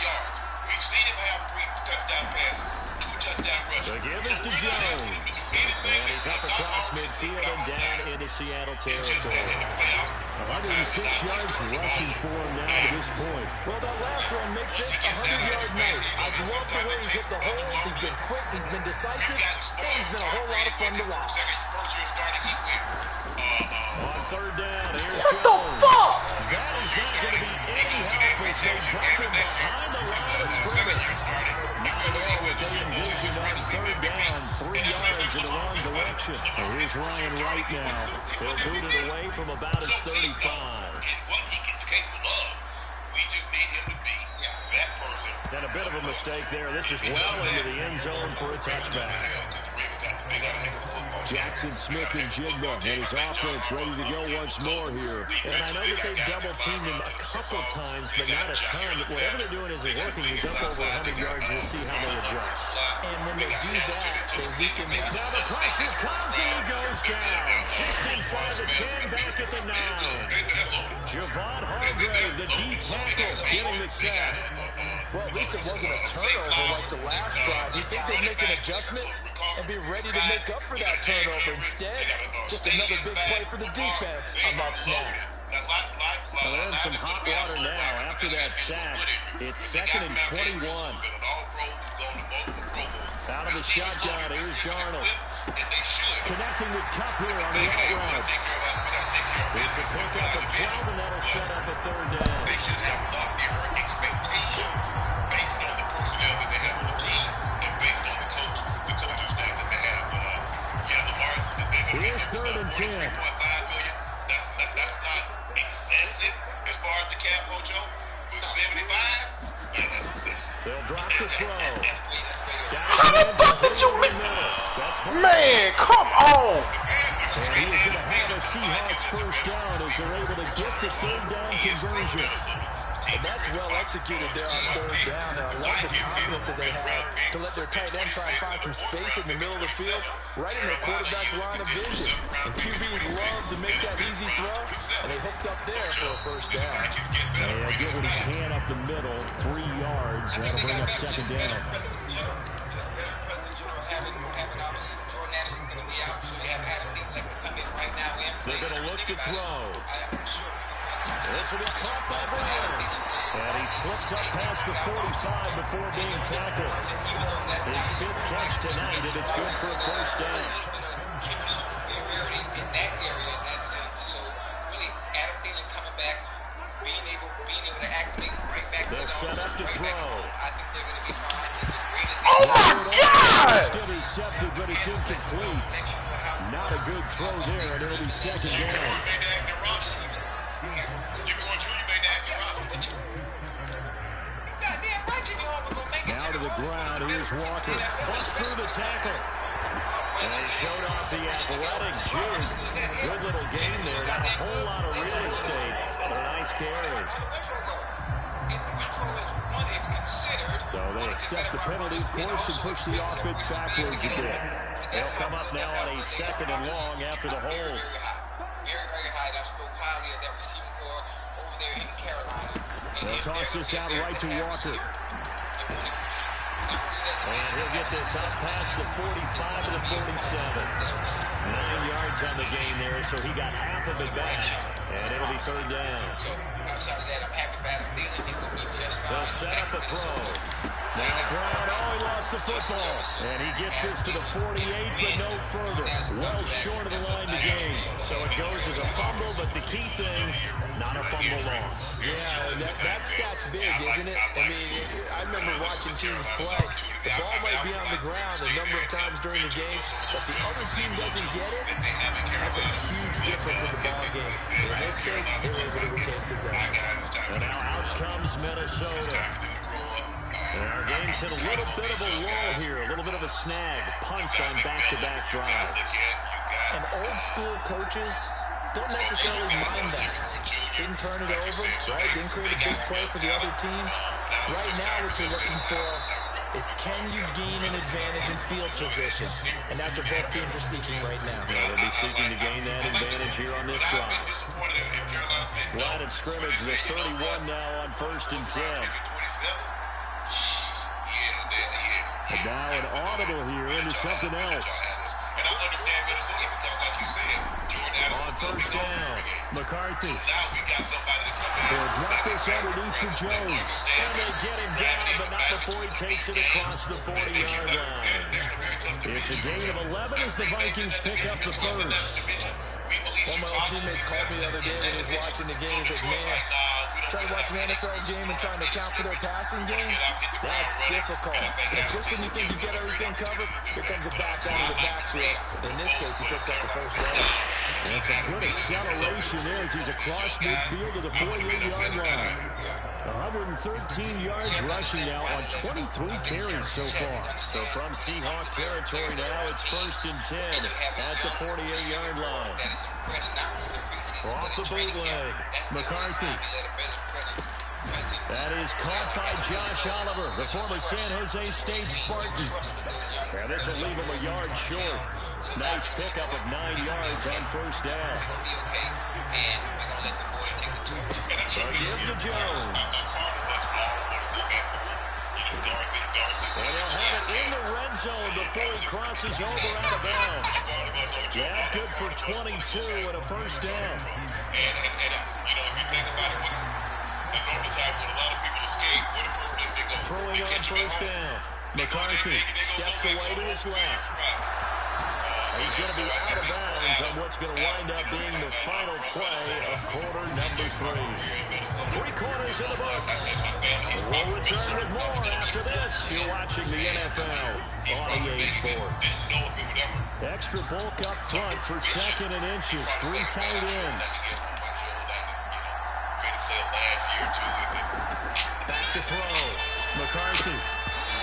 yards. The give is to Jones. And he's up across midfield and down into Seattle territory. 106 yards rushing for him now to this point. Well, that last run makes this a 100-yard night. I love the way he's hit the holes. He's been quick, he's been decisive, and he's been a whole lot of fun to watch. On third down, here's What Jones. the fuck? That is not going to be any help as they dump him behind the line of scrimmage. Not at all what they envisioned on third down, 3 yards in the wrong direction. Well, here's Ryan Wright now. They'll boot it away from about his 35. What he can capable of. We just need him to be that person. And a bit of a mistake there. This is well into the end zone for a touchback. Jackson Smith and Jigba and his offense ready to go once more here. And I know that they've double-teamed him a couple times, but not a ton. Whatever they're doing isn't working. He's up over 100 yards. We'll see how they adjust. And when they do that, they weaken the... Now the pressure comes and he goes down. Just inside the 10, back at the 9. Javon Hargrave, the D tackle, getting the sack. Well, at least it wasn't a turnover like the last drive. You'd think they'd make an adjustment and be ready to make up for that turnover. Instead, just another big play for the defense on that snap. Well, they're in some hot water now. After that sack, it's 2nd and 21. Out of the shotgun, here's Darnold. Connecting with Cup here on the out route. It's a pickup of 12, and that'll set up a third down. They should have off their expectations based on the personnel that they have on the team and based on the coaching staff that they have. Here's 3rd and 10. That's not excessive as far as the cap, Ocho. With 75, yeah, that's excessive. They'll drop the throw. How the fuck did you miss? Man, come on. And he is going to have a Seahawks first down as they're able to get the third down conversion. And that's well executed there on third down. And I love the confidence that they had to let their tight end try and find some space in the middle of the field, right in their quarterback's line of vision. And QBs love to make that easy throw, and they hooked up there for a first down. And he'll get what he can up the middle, 3 yards. That'll bring up 2nd down. They're going to look to throw. This will be caught by Brown. And he slips up past the 45 before being tackled. His 5th catch tonight, and it's good for a first down. In that area, in that sense. So really, Adam Thielen coming back, being able to activate right back. They'll set up to throw. I think they're going to be trying to get Oh my God! Still intercepted, but it's incomplete. Not a good throw there, and it'll be 2nd down. Now to the ground, here's Walker. Busts through the tackle. And he showed off the athletic juke. Good little game there. Not a whole lot of real estate, but a nice carry. So they accept the penalty, of course, and push the offense backwards a bit. They'll come up now on a 2nd and long after the hold. very, very high. I spoke highly of that receiving corps over there in Carolina. They'll toss this out right to Walker. And he'll get this up past the 45 to the 47. 9 yards on the game there, so he got half of it back. And it'll be 3rd down. They'll set up a throw. Now Brown, he lost the football. And he gets this to the 48, but no further. Well short of the line to gain. So it goes as a fumble, but the key thing, not a fumble loss. Yeah, that stat's big, isn't it? I mean, I remember watching teams play. The ball might be on the ground a number of times during the game, but the other team doesn't get it. That's a huge difference in the ball game. In this case, they were able to retain possession. And now out comes Minnesota. And our game's hit a little bit of a lull here, a little bit of a snag. Punts on back-to-back drives. And old-school coaches don't necessarily mind that. Didn't turn it over, right? Didn't create a big play for the other team. Right now, what you're looking for is can you gain an advantage in field position? And that's what both teams are seeking right now. Well, they'll be seeking to gain that advantage here on this drive. Line of scrimmage, the 31 now on 1st and 10. And now an audible here into something else. And I understand Minnesota because, like you said, Jordan Addison on first down, McCarthy. Now we got somebody to come in. They'll drop this underneath for Jones. And they get him down, but not before he takes it across the 40-yard line. It's a gain of 11 as the Vikings pick up the first. One of my old teammates called me the other day when he was watching the game. He said, man, trying to watch an NFL game and trying to account for their passing game, that's difficult. And just when you think you get everything covered, here comes a back out of the backfield. In this case, he picks up the first down. And some good acceleration there as he's across midfield to the 48-yard line. 113 yards rushing now on 23 carries so far. So from Seahawk territory now, it's 1st and 10 at the 48-yard line. Off the bootleg, McCarthy. That is caught by Josh Oliver, the former San Jose State Spartan. And this will leave him a yard short. Nice pickup of 9 yards on first down. Give to Jones. And he'll have it in the red zone before he crosses over out of bounds. Yeah, good for 22 and a first down. And you know, if you think about it, the normal time when a lot of people escape, what a privilege they go. Throwing on first down. McCarthy steps away to his left. He's going to be out of bounds on what's going to wind up being the final play of quarter number 3. 3 quarters in the books. We'll return with more after this. You're watching the NFL on EA Sports. Extra bulk up front for 2nd and inches. 3 tight ends. Back to throw. McCarthy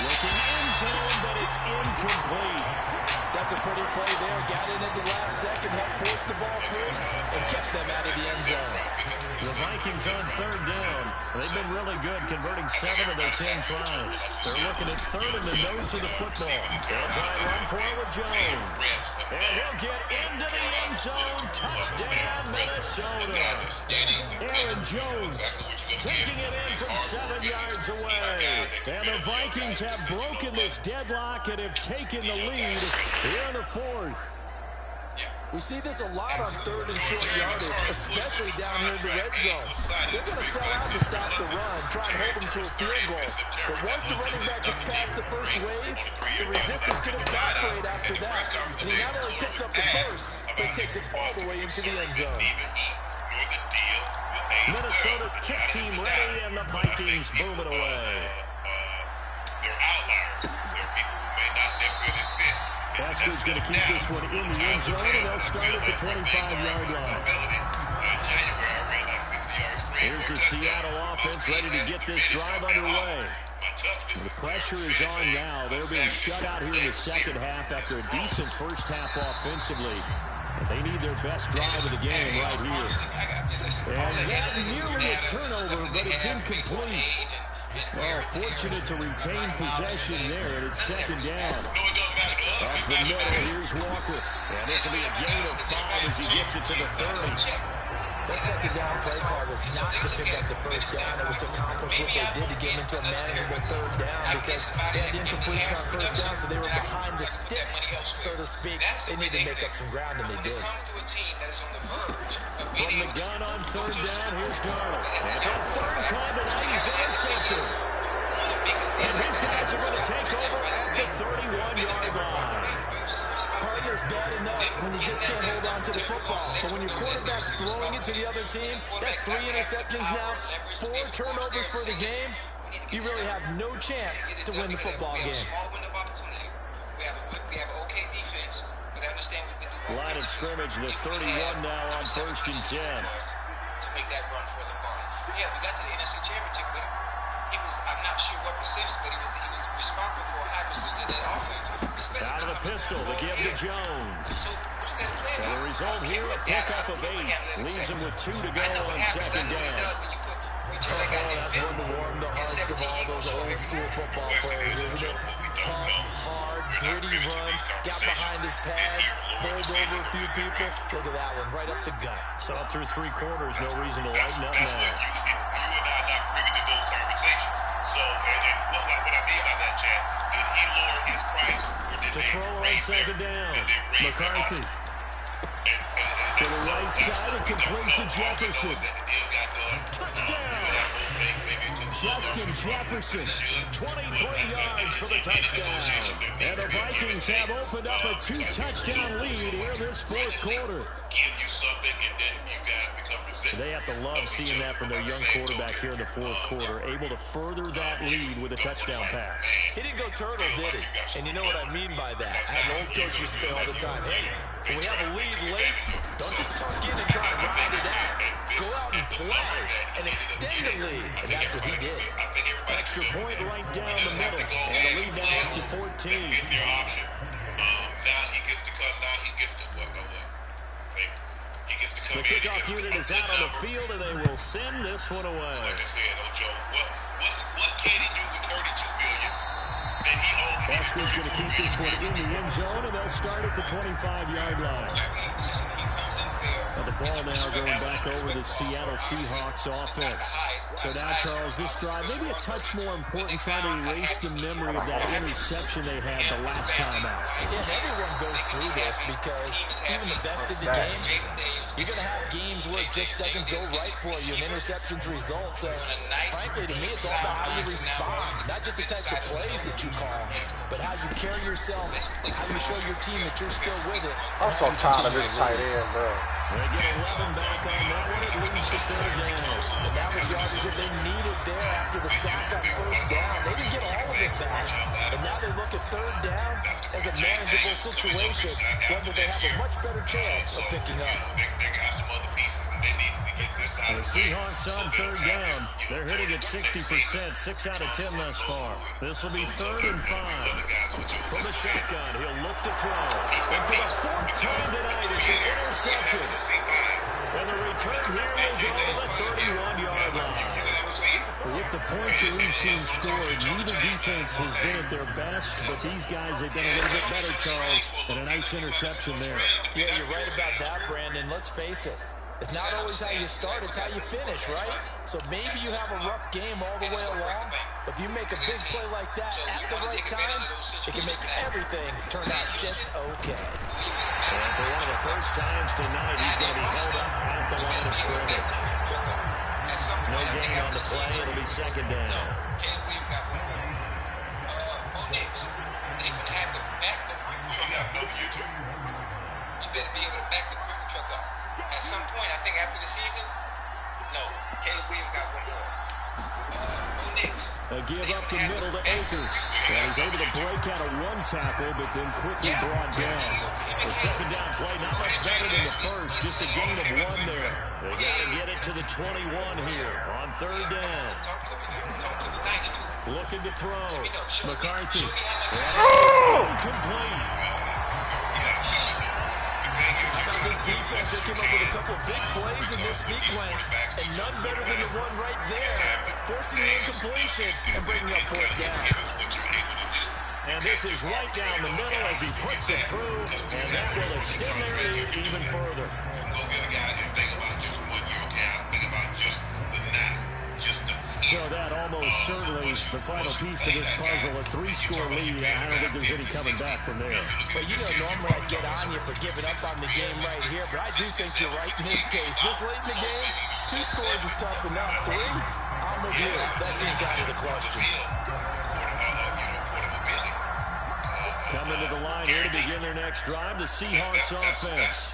looking end zone, but it's incomplete. That's a pretty play there. Got in at the last second, helped force the ball through, and kept them out of the end zone. The Vikings on 3rd down. They've been really good, converting 7 of their 10 tries. They're looking at 3rd in the nose of the football. They'll try and run for it with Jones. And he'll get into the end zone. Touchdown, Minnesota. Aaron Jones taking it in from 7 yards away. And the Vikings have broken this deadlock and have taken the lead here in the 4th. We see this a lot on 3rd and short yardage, especially down here in the red zone. They're going to sell out to stop the run, try and hold them to a field goal. But once the running back gets past the first wave, the resistance can evaporate after that. And he not only picks up the first, but he takes it all the way into the end zone. Minnesota's kick team ready, and the Vikings boom it away. They're outliers. They're people who may not necessarily fit. Basker's going to keep this one in the end zone, and they'll start at the 25-yard line. Here's the Seattle offense ready to get this drive underway. The pressure is on now. They're being shut out here in the second half after a decent first half offensively. They need their best drive of the game right here. And that nearly a turnover, but it's incomplete. Well, fortunate to retain possession there, and it's 2nd down. Off the middle, here's Walker. And this will be a gain of 5 as he gets it to the 30. That 2nd down play call was not to pick up the first down. It was to accomplish what they did to get them into a manageable 3rd down because they had the incompletion on first down, so they were behind the sticks, so to speak. They need to make up some ground, and they did. From the gun on 3rd down, here's Darnold. And for the 3rd time tonight, he's intercepted. And his guys are going to take over at the 31-yard line. Partner's bad enough when you just can't hold on to the football. But when your quarterback's throwing it to the other team, that's 3 interceptions now, 4 turnovers for the game. You really have no chance to win the football game. Line of scrimmage, the 31 now on 1st and 10. To make that run for the ball. Yeah, we got to the NFC Championship, but he was, I'm not sure what percentage, but he was responsible for a high percentage of that offense. Out of the pistol, the give to Jones. And the result here, a pickup of 8. Leaves him with 2 to go on 2nd down. That's one to warm the hearts of all those old school football players, isn't it? Tough, hard, gritty run, got behind his pads, bowled over a few people. Look at that one, right up the gut. So through 3 quarters, no reason to lighten up now. You and I are not privy to those conversations. So, what I mean by that, Chad, did he lure To throw on second down. McCarthy. To the right side and complete to Jefferson. Touchdown! Justin Jefferson, 23 yards for the touchdown. And the Vikings have opened up a 2-touchdown lead here in this fourth quarter. They have to love seeing that from their young quarterback here in the fourth quarter, able to further that lead with a touchdown pass. He didn't go turtle, did he? And you know what I mean by that. I had an old coach used to say all the time, hey, when we have a lead late, don't just tuck in and try to ride it out. Go out and play and extend the lead. And that's what he did. Extra point right down the middle. And the lead now up to 14. Now he gets to cut. Now he gets to what? The kickoff unit is out on the field, and they will send this one away. Like I said, Joe, what can he do with $32 million that he owes? Oscar's going to keep this one in the end zone, and they'll start at the 25-yard line. Now the ball now going back over the Seattle Seahawks offense. So now, Charles, this drive maybe a touch more important, trying to erase the memory of that interception they had the last time out. Yeah, everyone goes through this because even the best in the game, you're going to have games where it just doesn't go right for you, and interceptions result. So, frankly, to me, it's all about how you respond, not just the types of plays that you call, but how you carry yourself, how you show your team that you're still with it. I'm so tired of this tight end, bro. They get 11 back on that one. It leads to third down. And that was yardage that they needed there after the sack on first down. They didn't get all of it back. And now they look at third down as a manageable situation, one that they have a much better chance of picking up. The Seahawks on third down. They're hitting at 60%, 6 out of 10 thus far. This will be 3rd and 5. From the shotgun, he'll look to throw. And for the 4th time tonight, it's an interception. And the return here will go to the 31-yard line. With the points that we've seen scored, neither defense has been at their best, but these guys have been a little bit better, Charles, and a nice interception there. Yeah, you're right about that, Brandon. Let's face it. It's not always how you start, it's how you finish, right? So maybe you have a rough game all the way along, but if you make a big play like that at the right time, it can make everything turn out just okay. And for one of the first times tonight, he's going to be held up at the line of scrimmage. No gain on the play, it'll be 2nd down. You better be able to back the quick truck up. At some point, I think after the season, no, Caleb Williams got one more. A give up the middle to Akers. And he's able to break out of one tackle, but then quickly brought down. The 2nd down play, not much better than the first, just a gain of 1 there. They got to get it to the 21 here on 3rd down. Looking to throw. McCarthy. Incomplete. This defense, they came up with a couple of big plays in this sequence, and none better than the one right there, forcing the incompletion and bringing up 4th down. And this is right down the middle as he puts it through, and that will extend their lead even further. So that almost certainly the final piece to this puzzle, a 3-score lead. I don't think there's any coming back from there. Well, you know, normally I'd get on you for giving up on the game right here, but I do think you're right in this case. This late in the game, 2 scores is tough enough. 3, I'm with you. That seems out of the question. Coming to the line here to begin their next drive, the Seahawks offense.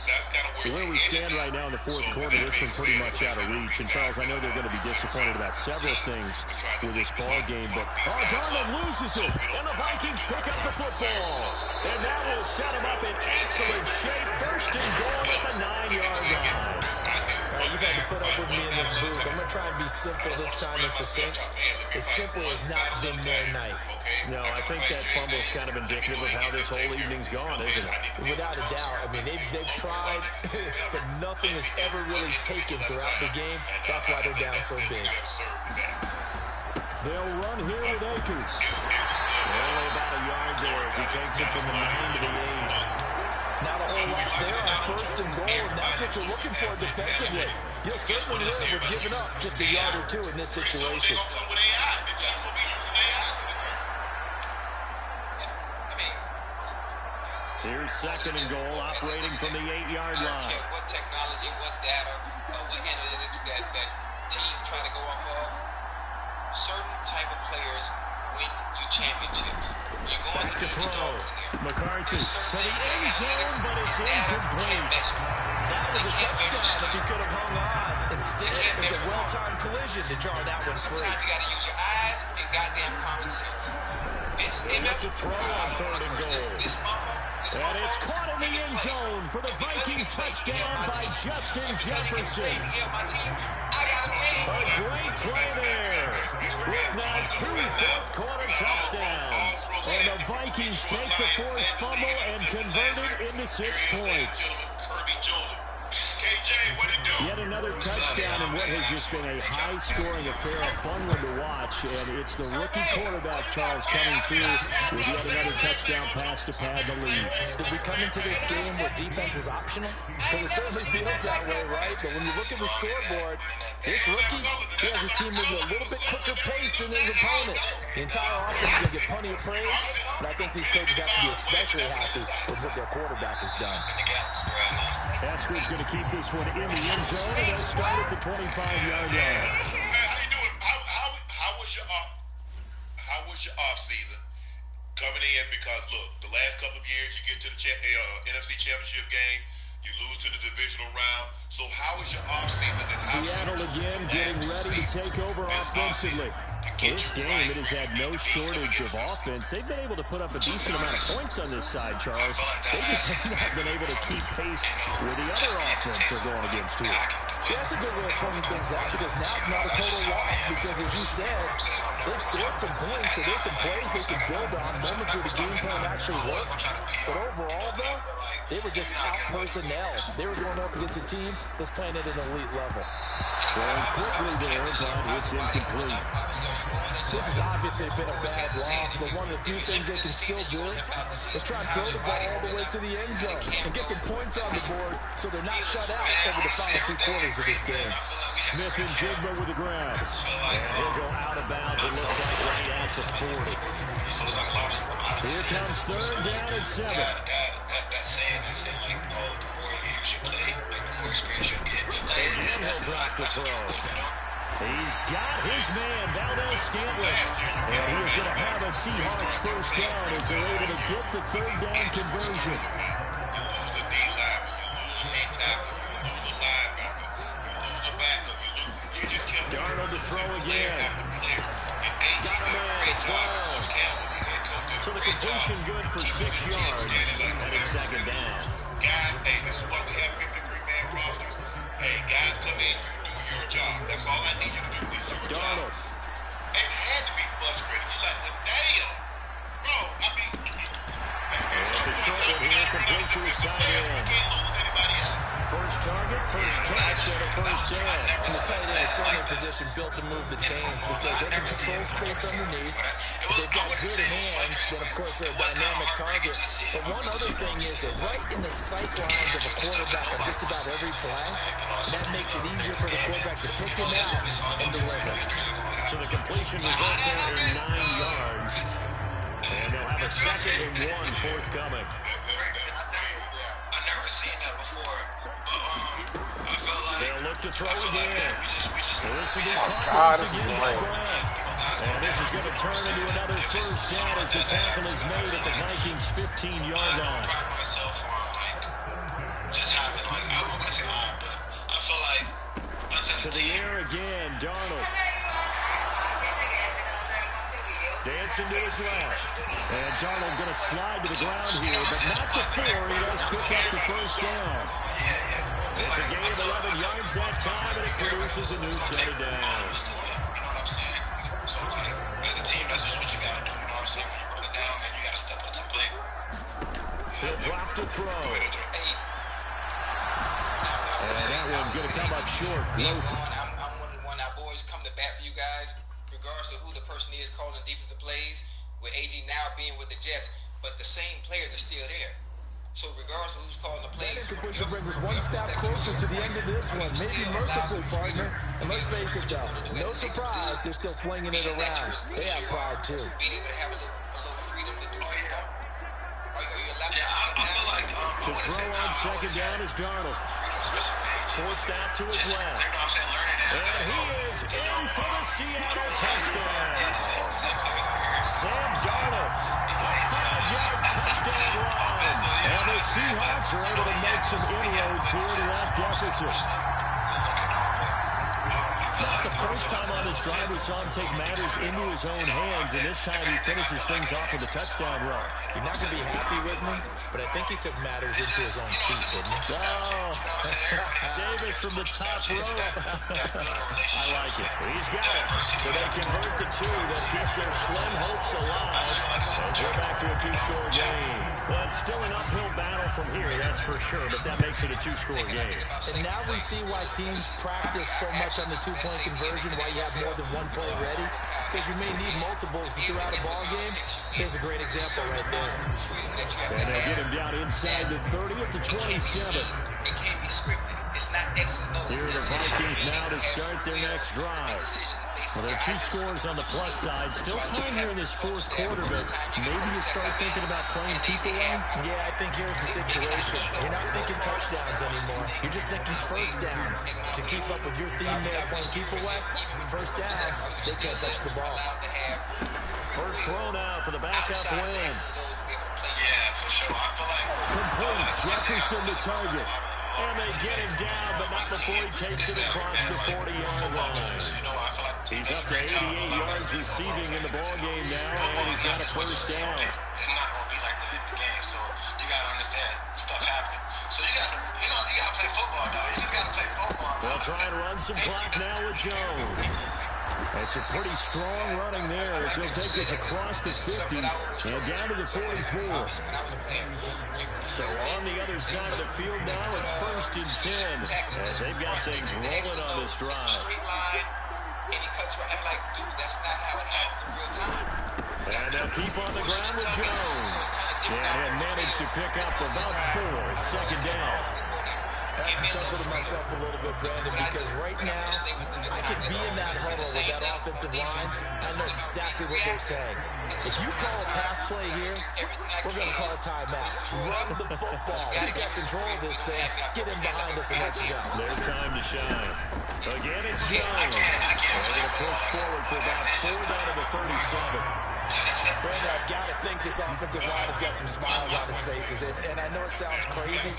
Where we stand right now in the 4th quarter, this one pretty much out of reach. And, Charles, I know they're going to be disappointed about several things with this ball game, but Darnold loses it, and the Vikings pick up the football. And that will set them up in excellent shape. 1st and goal at the 9-yard line. You've had to put up with me in this booth. I'm going to try and be simple this time and succinct. It simply has not been their night. No, I think that fumble is kind of indicative of how this whole evening's gone, isn't it? Without a doubt. I mean, they've tried, but nothing is ever really taken throughout the game. That's why they're down so big. They'll run here with Akers. Only about a yard there as he takes it from the 9 to the 8. Not a whole lot there on 1st and goal, and that's what you're looking for defensively. You'll certainly live with giving up just a yard or 2 in this situation. Here's second and goal, operating from the 8-yard line. I don't care what technology, what data, what analytics that teams try to go off of. Certain type of players win you championships. You're going Back to throw. McCarthy to the end zone, but it's incomplete. That was a touchdown if he could have hung on. Instead, it was a well-timed collision to jar that one free. Sometimes you got to use your eyes and goddamn common sense. They look to throw on third and goal. And it's caught in the end zone for the Viking touchdown by Justin Jefferson. A great play there. With now 2 fourth-quarter touchdowns. And the Vikings take the forced fumble and convert it into 6 points. Yet another touchdown in what has just been a high-scoring affair, a fun one to watch, and it's the rookie quarterback, Charles, coming through with yet another touchdown pass to pad the lead. Did we come into this game where defense was optional? Because it certainly feels that way, right? But when you look at the scoreboard, this rookie, he has his team moving a little bit quicker pace than his opponents. The entire offense is going to get plenty of praise, but I think these coaches have to be especially happy with what their quarterback has done. Haskell's going to keep this one in the end zone, and they'll start at the 25-yard line. Hey, how you doing? How was your off season coming in? Because look, the last couple of years you get to the NFC Championship game, you lose to the divisional round. So how was your off season? Seattle again getting ready to take over offensively. This game, it has had no shortage of offense. They've been able to put up a decent amount of points on this side, Charles. They just have not been able to keep pace with the other offense they're going against here. Yeah, that's a good way of pointing things out because now it's not a total loss because, as you said, they've scored some points, so there's some plays they can build on, moments where the game plan actually worked. But overall, though, they were just out-personnel. They were going up against a team that's playing at an elite level. Going quickly there, but it's incomplete. This has obviously been a bad loss, but one of the few things they can still do is try and throw the ball all the way to the end zone and get some points on the board so they're not shut out over the final 2 quarters of this game. Smith and Jigba with the ground. And he'll go out of bounds, it looks like right at the 40. Here comes third down and 7. Again, he'll drop the throw. He's got his man, Valdez-Scantling. And he's going to have a Seahawks first down as they're able to get the third down conversion. Darnold to throw again. Got him in. It's gone. So the completion good for 6 yards. And it's second down. Guys, hey, this is why we have 53-man rosters. Hey, guys, come in, you do your job. That's all I need you to do is your Darnold. job. It had to be frustrating. You're like, well, damn. Bro, I mean. It's a short one here, complete to his tight end. First target, first catch, and a first down. And the tight end is certainly in position built to move the chains because they can control space underneath. If they've got good hands, then of course they're a dynamic target. But one other thing is that right in the sight lines of a quarterback on just about every play, that makes it easier for the quarterback to pick him out and deliver. So the completion results in 9 yards. And they'll have a 2nd and 1 forthcoming. I've never seen that before. They'll look to throw again. This will be caught once again by Brown. And this is going to turn into another first down as the tackle is made at the Vikings' 15-yard line. To the air again, Darnold. Dancing to his left. And Darnold going to slide to the ground here, but not before he does pick up the first down. It's a gain of 11 yards that time, and it produces a new set of downs. So, as a team, that's just what you got to do. You know what I'm saying? When you put it down, man, you got to step up to play. He'll drop to throw. And that one going to come up short. I'm wondering when our boys come to bat for you guys, regardless of who the person is calling defensive plays, with AG now being with the Jets, but the same players are still there. So regardless of who's calling the plays, That incompletion brings us one step closer to the end of this one. Maybe mercifully, partner. And let's face it, though, no surprise, they're still flinging it around. They have pride, too. being able to have a little freedom to do this stuff. Are you allowed to? Yeah, I feel To throw on second down is Darnold. Forced out to his left. And he is in for the Seattle touchdown. Sam Darnold, a 5-yard touchdown run. And the Seahawks are able to make some inroads here to that deficit. Not the first time on this drive we saw him take matters into his own hands, and this time he finishes things off with a touchdown run. You're not going to be happy with me, but I think he took matters into his own feet, didn't he? Oh, Davis from the top row. I like it. He's got it. So they convert the two. That keeps their slim hopes alive as we're back to a two-score game. But still an uphill battle from here, that's for sure, but that makes it a two-score game. And now we see why teams practice so much on the two-point conversion, why you have more than one play ready, because you may need multiples throughout a ball game. Here's a great example right there. And they get him down inside the 30 at the 27. It can't be scripted. It's not X and O. Here are the Vikings now to start their next drive. Well, there are 2 scores on the plus side. Still time here in this fourth quarter, but maybe you start thinking about playing keep away? Yeah, I think here's the situation. You're not thinking touchdowns anymore. You're just thinking first downs. To keep up with your theme there, playing keep away, first downs, they can't touch the ball. First throw now for the backup Wentz. Yeah, for sure. I feel like Complete. Jefferson the target. And they get him down, but not before he takes it across the 40-yard line. He's up to 88 yards receiving in the ballgame now, and he's got a first down. It's not going to be like that in the game, so you got to understand stuff happens. So you got to play football, dog. You just got to play football. They'll try and run some clock now with Jones. That's a pretty strong running there as he'll take this across the 50 and down to the 44. So on the other side of the field now, it's 1st and 10 as they've got things rolling on this drive. And they'll keep on the ground with Jones. And he'll manage to pick up about 4 at second down. I have to chuckle to myself a little bit, Brandon, because right now, I could be in that huddle with that offensive line. I know exactly what they're saying. If you call a pass play here, we're going to call a timeout. Run the football. We got control of this thing. Get in behind us and let's go. Their time to shine. Again, it's Jones. They're going to push forward for about 4 down to the 37. Brandon, I've got to think this offensive line has got some smiles on its faces. And I know it sounds crazy,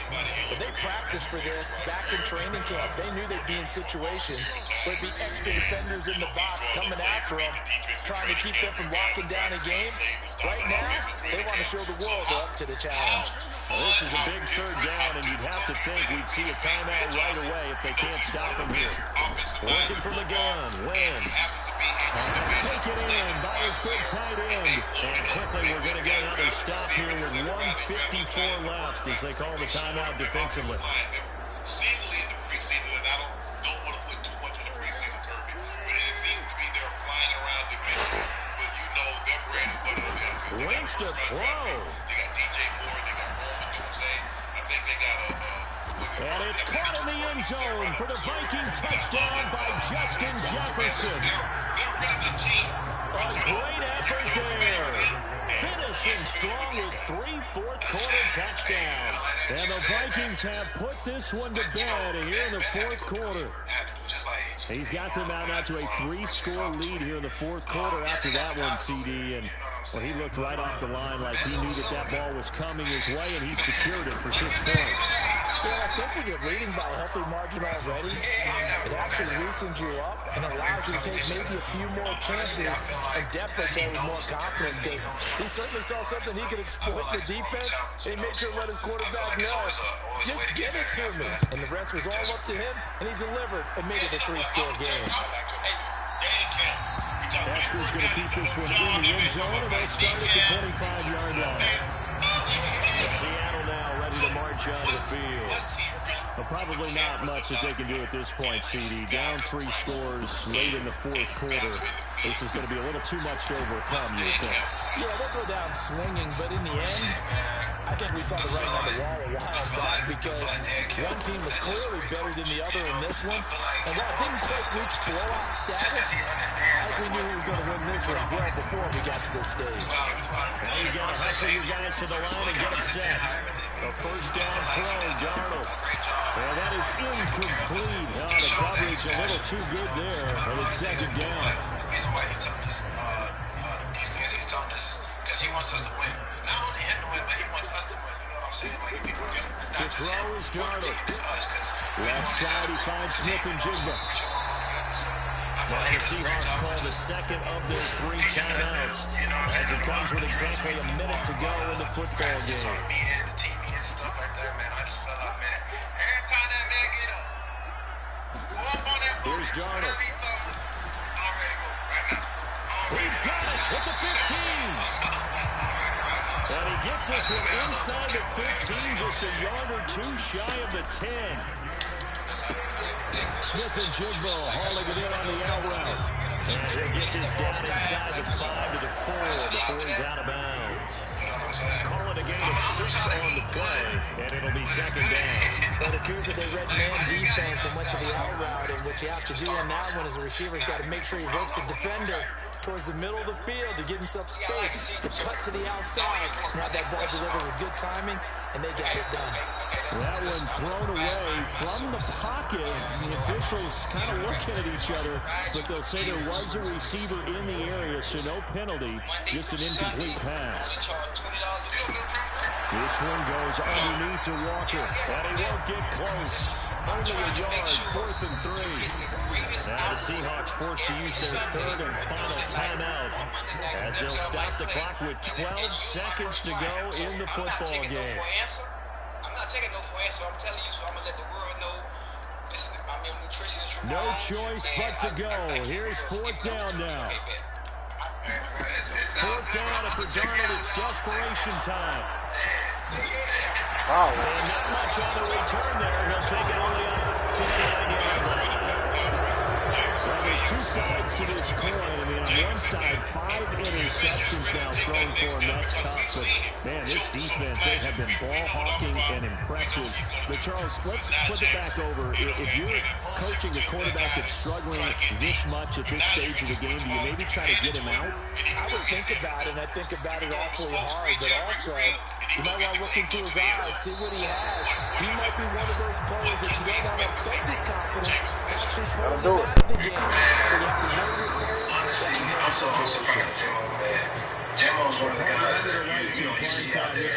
but they practiced for this back in training camp. They knew they'd be in situations where there'd be extra defenders in the box coming after them, trying to keep them from locking down a game. Right now, they want to show the world they're up to the challenge. Well, this is a big 3rd down, and you'd have to think we'd see a timeout right away if they can't stop him here. Working from the gun, Wentz. It's taken in by his big tight end. And quickly we're going to get another stop here with 1:54 left as they call the timeout defensively. Seemingly in the preseason, and I don't want to put too much in the preseason, Kirby, but it seems to be they're flying around defensively. But you know their bread and butter. Wentz to throw. They got DJ Moore, they got Roman Doomsday. I think they got and it's caught in the end zone for the Viking touchdown by Justin Jefferson. A great effort there. Finishing strong with 3 fourth-quarter touchdowns. And the Vikings have put this one to bed here in the fourth quarter. He's got them out now to a 3-score lead here in the fourth quarter after that one, CD. And well, he looked right off the line like he knew that ball was coming his way, and he secured it for 6 points. Yeah, I think when you're leading by a healthy margin already, it actually loosens you up and allows you to take maybe a few more chances and definitely play with more confidence because he certainly saw something he could exploit in the defense. And he made sure to let his quarterback know, just get it to me. And the rest was all up to him, and he delivered and made it a 3-score game. Basker's going to keep this one in the end zone, and they'll start at the 25-yard line. Seattle now ready to march out of the field. Well, probably not much that they can do at this point, CD. Down 3 scores late in the fourth quarter. This is going to be a little too much to overcome, you would think. Yeah, they'll go down swinging, but in the end, I think we saw the writing on the wall a while back because one team was clearly better than the other in this one. And while it didn't quite reach blowout status, I think we knew he was going to win this one well before we got to this stage. Now you got to hustle your guys to the line and get them set. A first down throw, Darnold. And that is incomplete. Oh, the coverage a little too good there, and it's second down. The reason why he's telling us, he's telling us because he wants us to win. Not only him to win, but he wants us to win. You know what I'm saying? Like, people just To throw is Darnold. Left side, he finds Smith and Jigba. Now the Seahawks call the second of their 3 timeouts as it comes with exactly a minute to go in the football game. Here's Darnold. He's got it at the 15. And he gets us from inside the 15, just a yard or 2 shy of the 10. Smith and Jigba hauling it in on the out route. And he'll get this down inside the 5 to the 4 before he's out of bounds. Call it a gain of 6 on the play, and it'll be second down. It appears that they read man defense and went to the out route, and what you have to do on that one is the receiver's got to make sure he works the defender towards the middle of the field to give himself space to cut to the outside and have that ball delivered with good timing, and they got it done. That one thrown away from the pocket. The officials kind of looking at each other, but they'll say there was a receiver in the area, so no penalty, just an incomplete pass. This one goes underneath to Walker, and he won't get close. Only a yard, 4th and 3. Now the Seahawks forced to use their 3rd and final timeout as they'll stop the clock with 12 seconds to go in the football game. I'm not taking no for answer. I'm telling you, so I'm going to let the world know. I'm your nutritionist. No choice but to go. Here's 4th down now. 4th down, and for Darnold, it's desperation time. Wow. And not much on the return there. He'll take it only up to the 9-yard line. Well, there's 2 sides to this coin. I mean, on one side, 5 interceptions now thrown for him. That's tough. But, man, this defense, they have been ball hawking and impressive. But, Charles, let's flip it back over. If you're coaching a quarterback that's struggling this much at this stage of the game, do you maybe try to get him out? I would think about it, and I think about it awfully hard, but also you might want to look into his eyes, see what he has. He might be one of those players that you don't want to affect his confidence, actually pull him out of the game. So you have to know your player. Honestly, I'm so surprised at Jimmo, man. Jimmo's one of the guys that, you know, you see out there.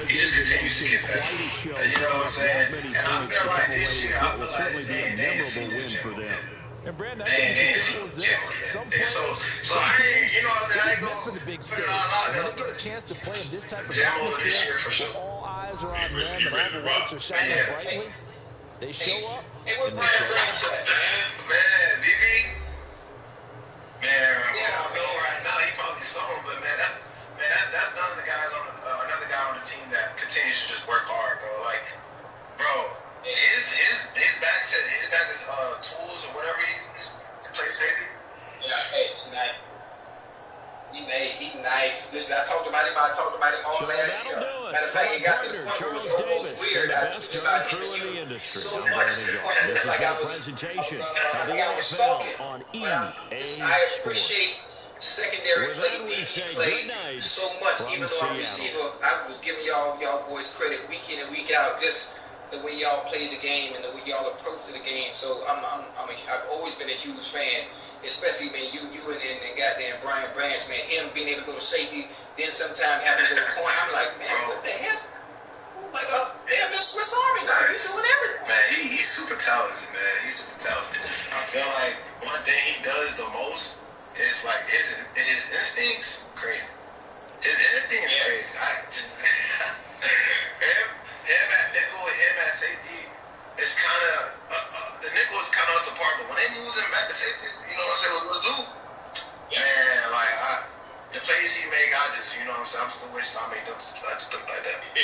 He just continues to get better. You know what I'm saying? And I feel like this year, I feel like, man, they ain't seen this Jimmo, man. And Brandon, I think it's as simple as this. Some players, so I ain't, you know what I'm saying? I ain't meant for the big stage. put it all out When there. they get a chance to play in this type of Jimmo this year for atmosphere, sure. where all eyes are on them and all the lights are shining brightly, they show up. Hey, where and they Brian show Branch up. at, man? Man, BB. Man, I don't know right now. He probably something, but man, that's none of the guys on another guy on the team that continues to just work hard, bro. Like, bro, his back is tools or whatever he uses to play safety. Yeah, hey, nice. He nice. Listen, I talked about him all last year. Matter of fact, it got to the point where it was almost weird. I talked about him so much to the point that like I was stalking. I appreciate secondary play being played so much, even though I'm a receiver. I was giving y'all boys credit week in and week out, just the way y'all play the game and the way y'all approach to the game. So I've always been a huge fan, especially man, you and goddamn Brian Branch, man, him being able to go to safety, then sometimes having to go to point. I'm like, man, what the hell? Like damn, this Swiss Army knife. He's doing everything. Man, he's super talented, man. He's super talented. I feel like one thing he does the most is like his instincts crazy. His instincts crazy. Him at nickel and him at safety, it's kind of the nickel is kind of up to par, but when they moved him back to safety, you know what I'm saying, with Mizzou, man, like the plays he make, you know what I'm saying, I'm still wishing I made them look like that. You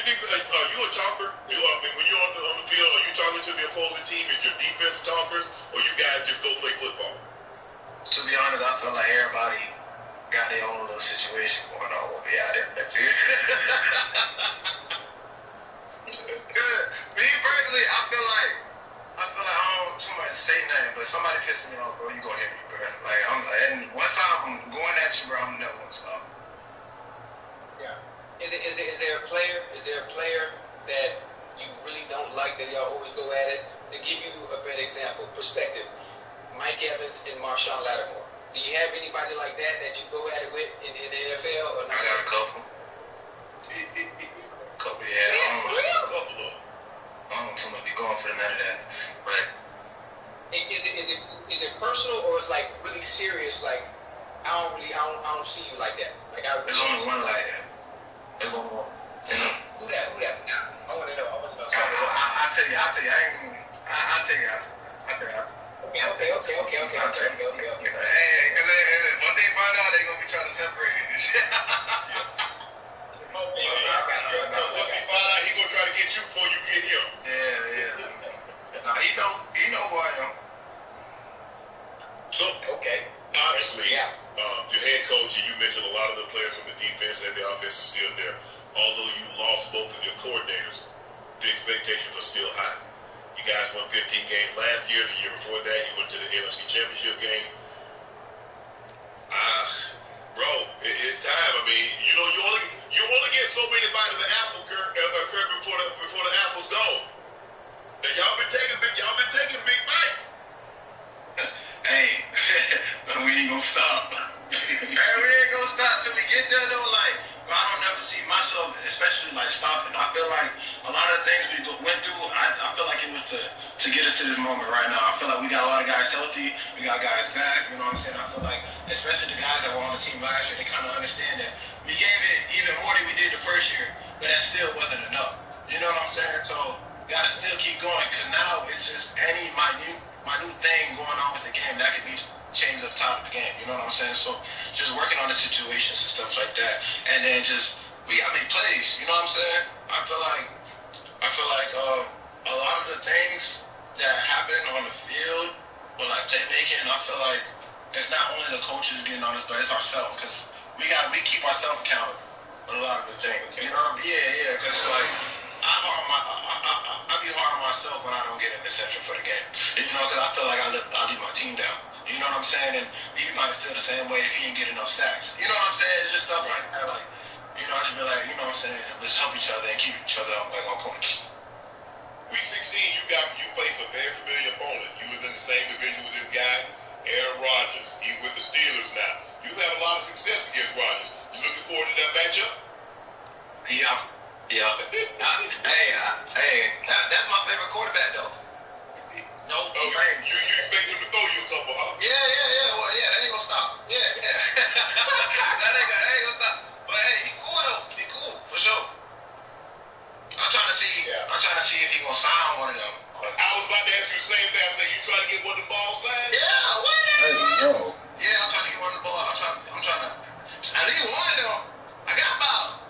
think are you a chomper? When you're on the field, are you talking to the opposing team? Is your defense chompers, or you guys just go play football? To be honest, I feel like everybody got their own little situation going on when we out there in that field. Good. Me personally, I feel like I don't too much say nothing, but somebody pissed me off, bro. You gonna hit me, bro. Like and once I'm going at you, bro, I'm never gonna stop. Yeah. Is there a player that you really don't like that y'all always go at it? To give you a better example, perspective, Mike Evans and Marshawn Lattimore. Do you have anybody like that you go at it with in the NFL or not? I got a couple. Couple, yeah. I don't too much be going for none of that. But is it personal or is like really serious? Like I don't see you like that. Like there's only one like that. There's only one. Who that? I want to know. I'll tell you. I'll tell you. Okay. Hey, because once they find out, they're gonna be trying to separate it and shit. Once he find out, he gonna try to get you before you get him. Yeah. Nah, he know who I am. So, obviously, your head coach, and you mentioned a lot of the players from the defense and the offense is still there. Although you lost both of your coordinators, the expectations are still high. You guys won 15 games last year. The year before that, you went to the NFC Championship game. Bro, it's time. I mean, you only get so many bites of the apple, Kirk, before the apple's gone. And y'all been taking big bites. Hey, we ain't gonna stop. We ain't gonna stop till we get there, though. Like, I don't never see myself, especially like stopping. I feel like a lot of the things we went through, I feel like it was to get us to this moment right now. I feel like we got a lot of guys healthy, we got guys back, you know what I'm saying? I feel like, especially the guys that were on the team last year, they kind of understand that we gave it even more than we did the first year, but that still wasn't enough. You know what I'm saying? So, we gotta still keep going, because now it's just any minute thing going on with the game that could be change up top of the game, you know what I'm saying? So just working on the situations and stuff like that, and then we gotta make plays, you know what I'm saying? I feel like a lot of the things that happen on the field with like playmaking, I feel like it's not only the coaches getting on us, but it's ourselves, because we keep ourselves accountable on a lot of the things, you know? Yeah, because it's like I be hard on myself when I don't get an interception for the game, you know, because I feel like I leave my team down. You know what I'm saying? And he might feel the same way if he didn't get enough sacks. You know what I'm saying? It's just stuff like that. Like, you know, I just be like, you know what I'm saying? Let's help each other and keep each other on points. Week 16, you face a very familiar opponent. You was in the same division with this guy, Aaron Rodgers. He's with the Steelers now. You had a lot of success against Rodgers. You looking forward to that matchup? Yeah. That's my favorite quarterback, though. No, you expect him to throw you a couple, huh? Yeah. Well, that ain't gonna stop. Yeah. that ain't gonna stop. But hey, he cool though. He cool for sure. I'm trying to see if he gonna sign one of them. I was about to ask you the same thing. I said, you trying to get one of the balls signed? Yeah. What? Hey, yo. Yeah, I'm trying to get one of the balls. I'm trying to at least one of them. I got about.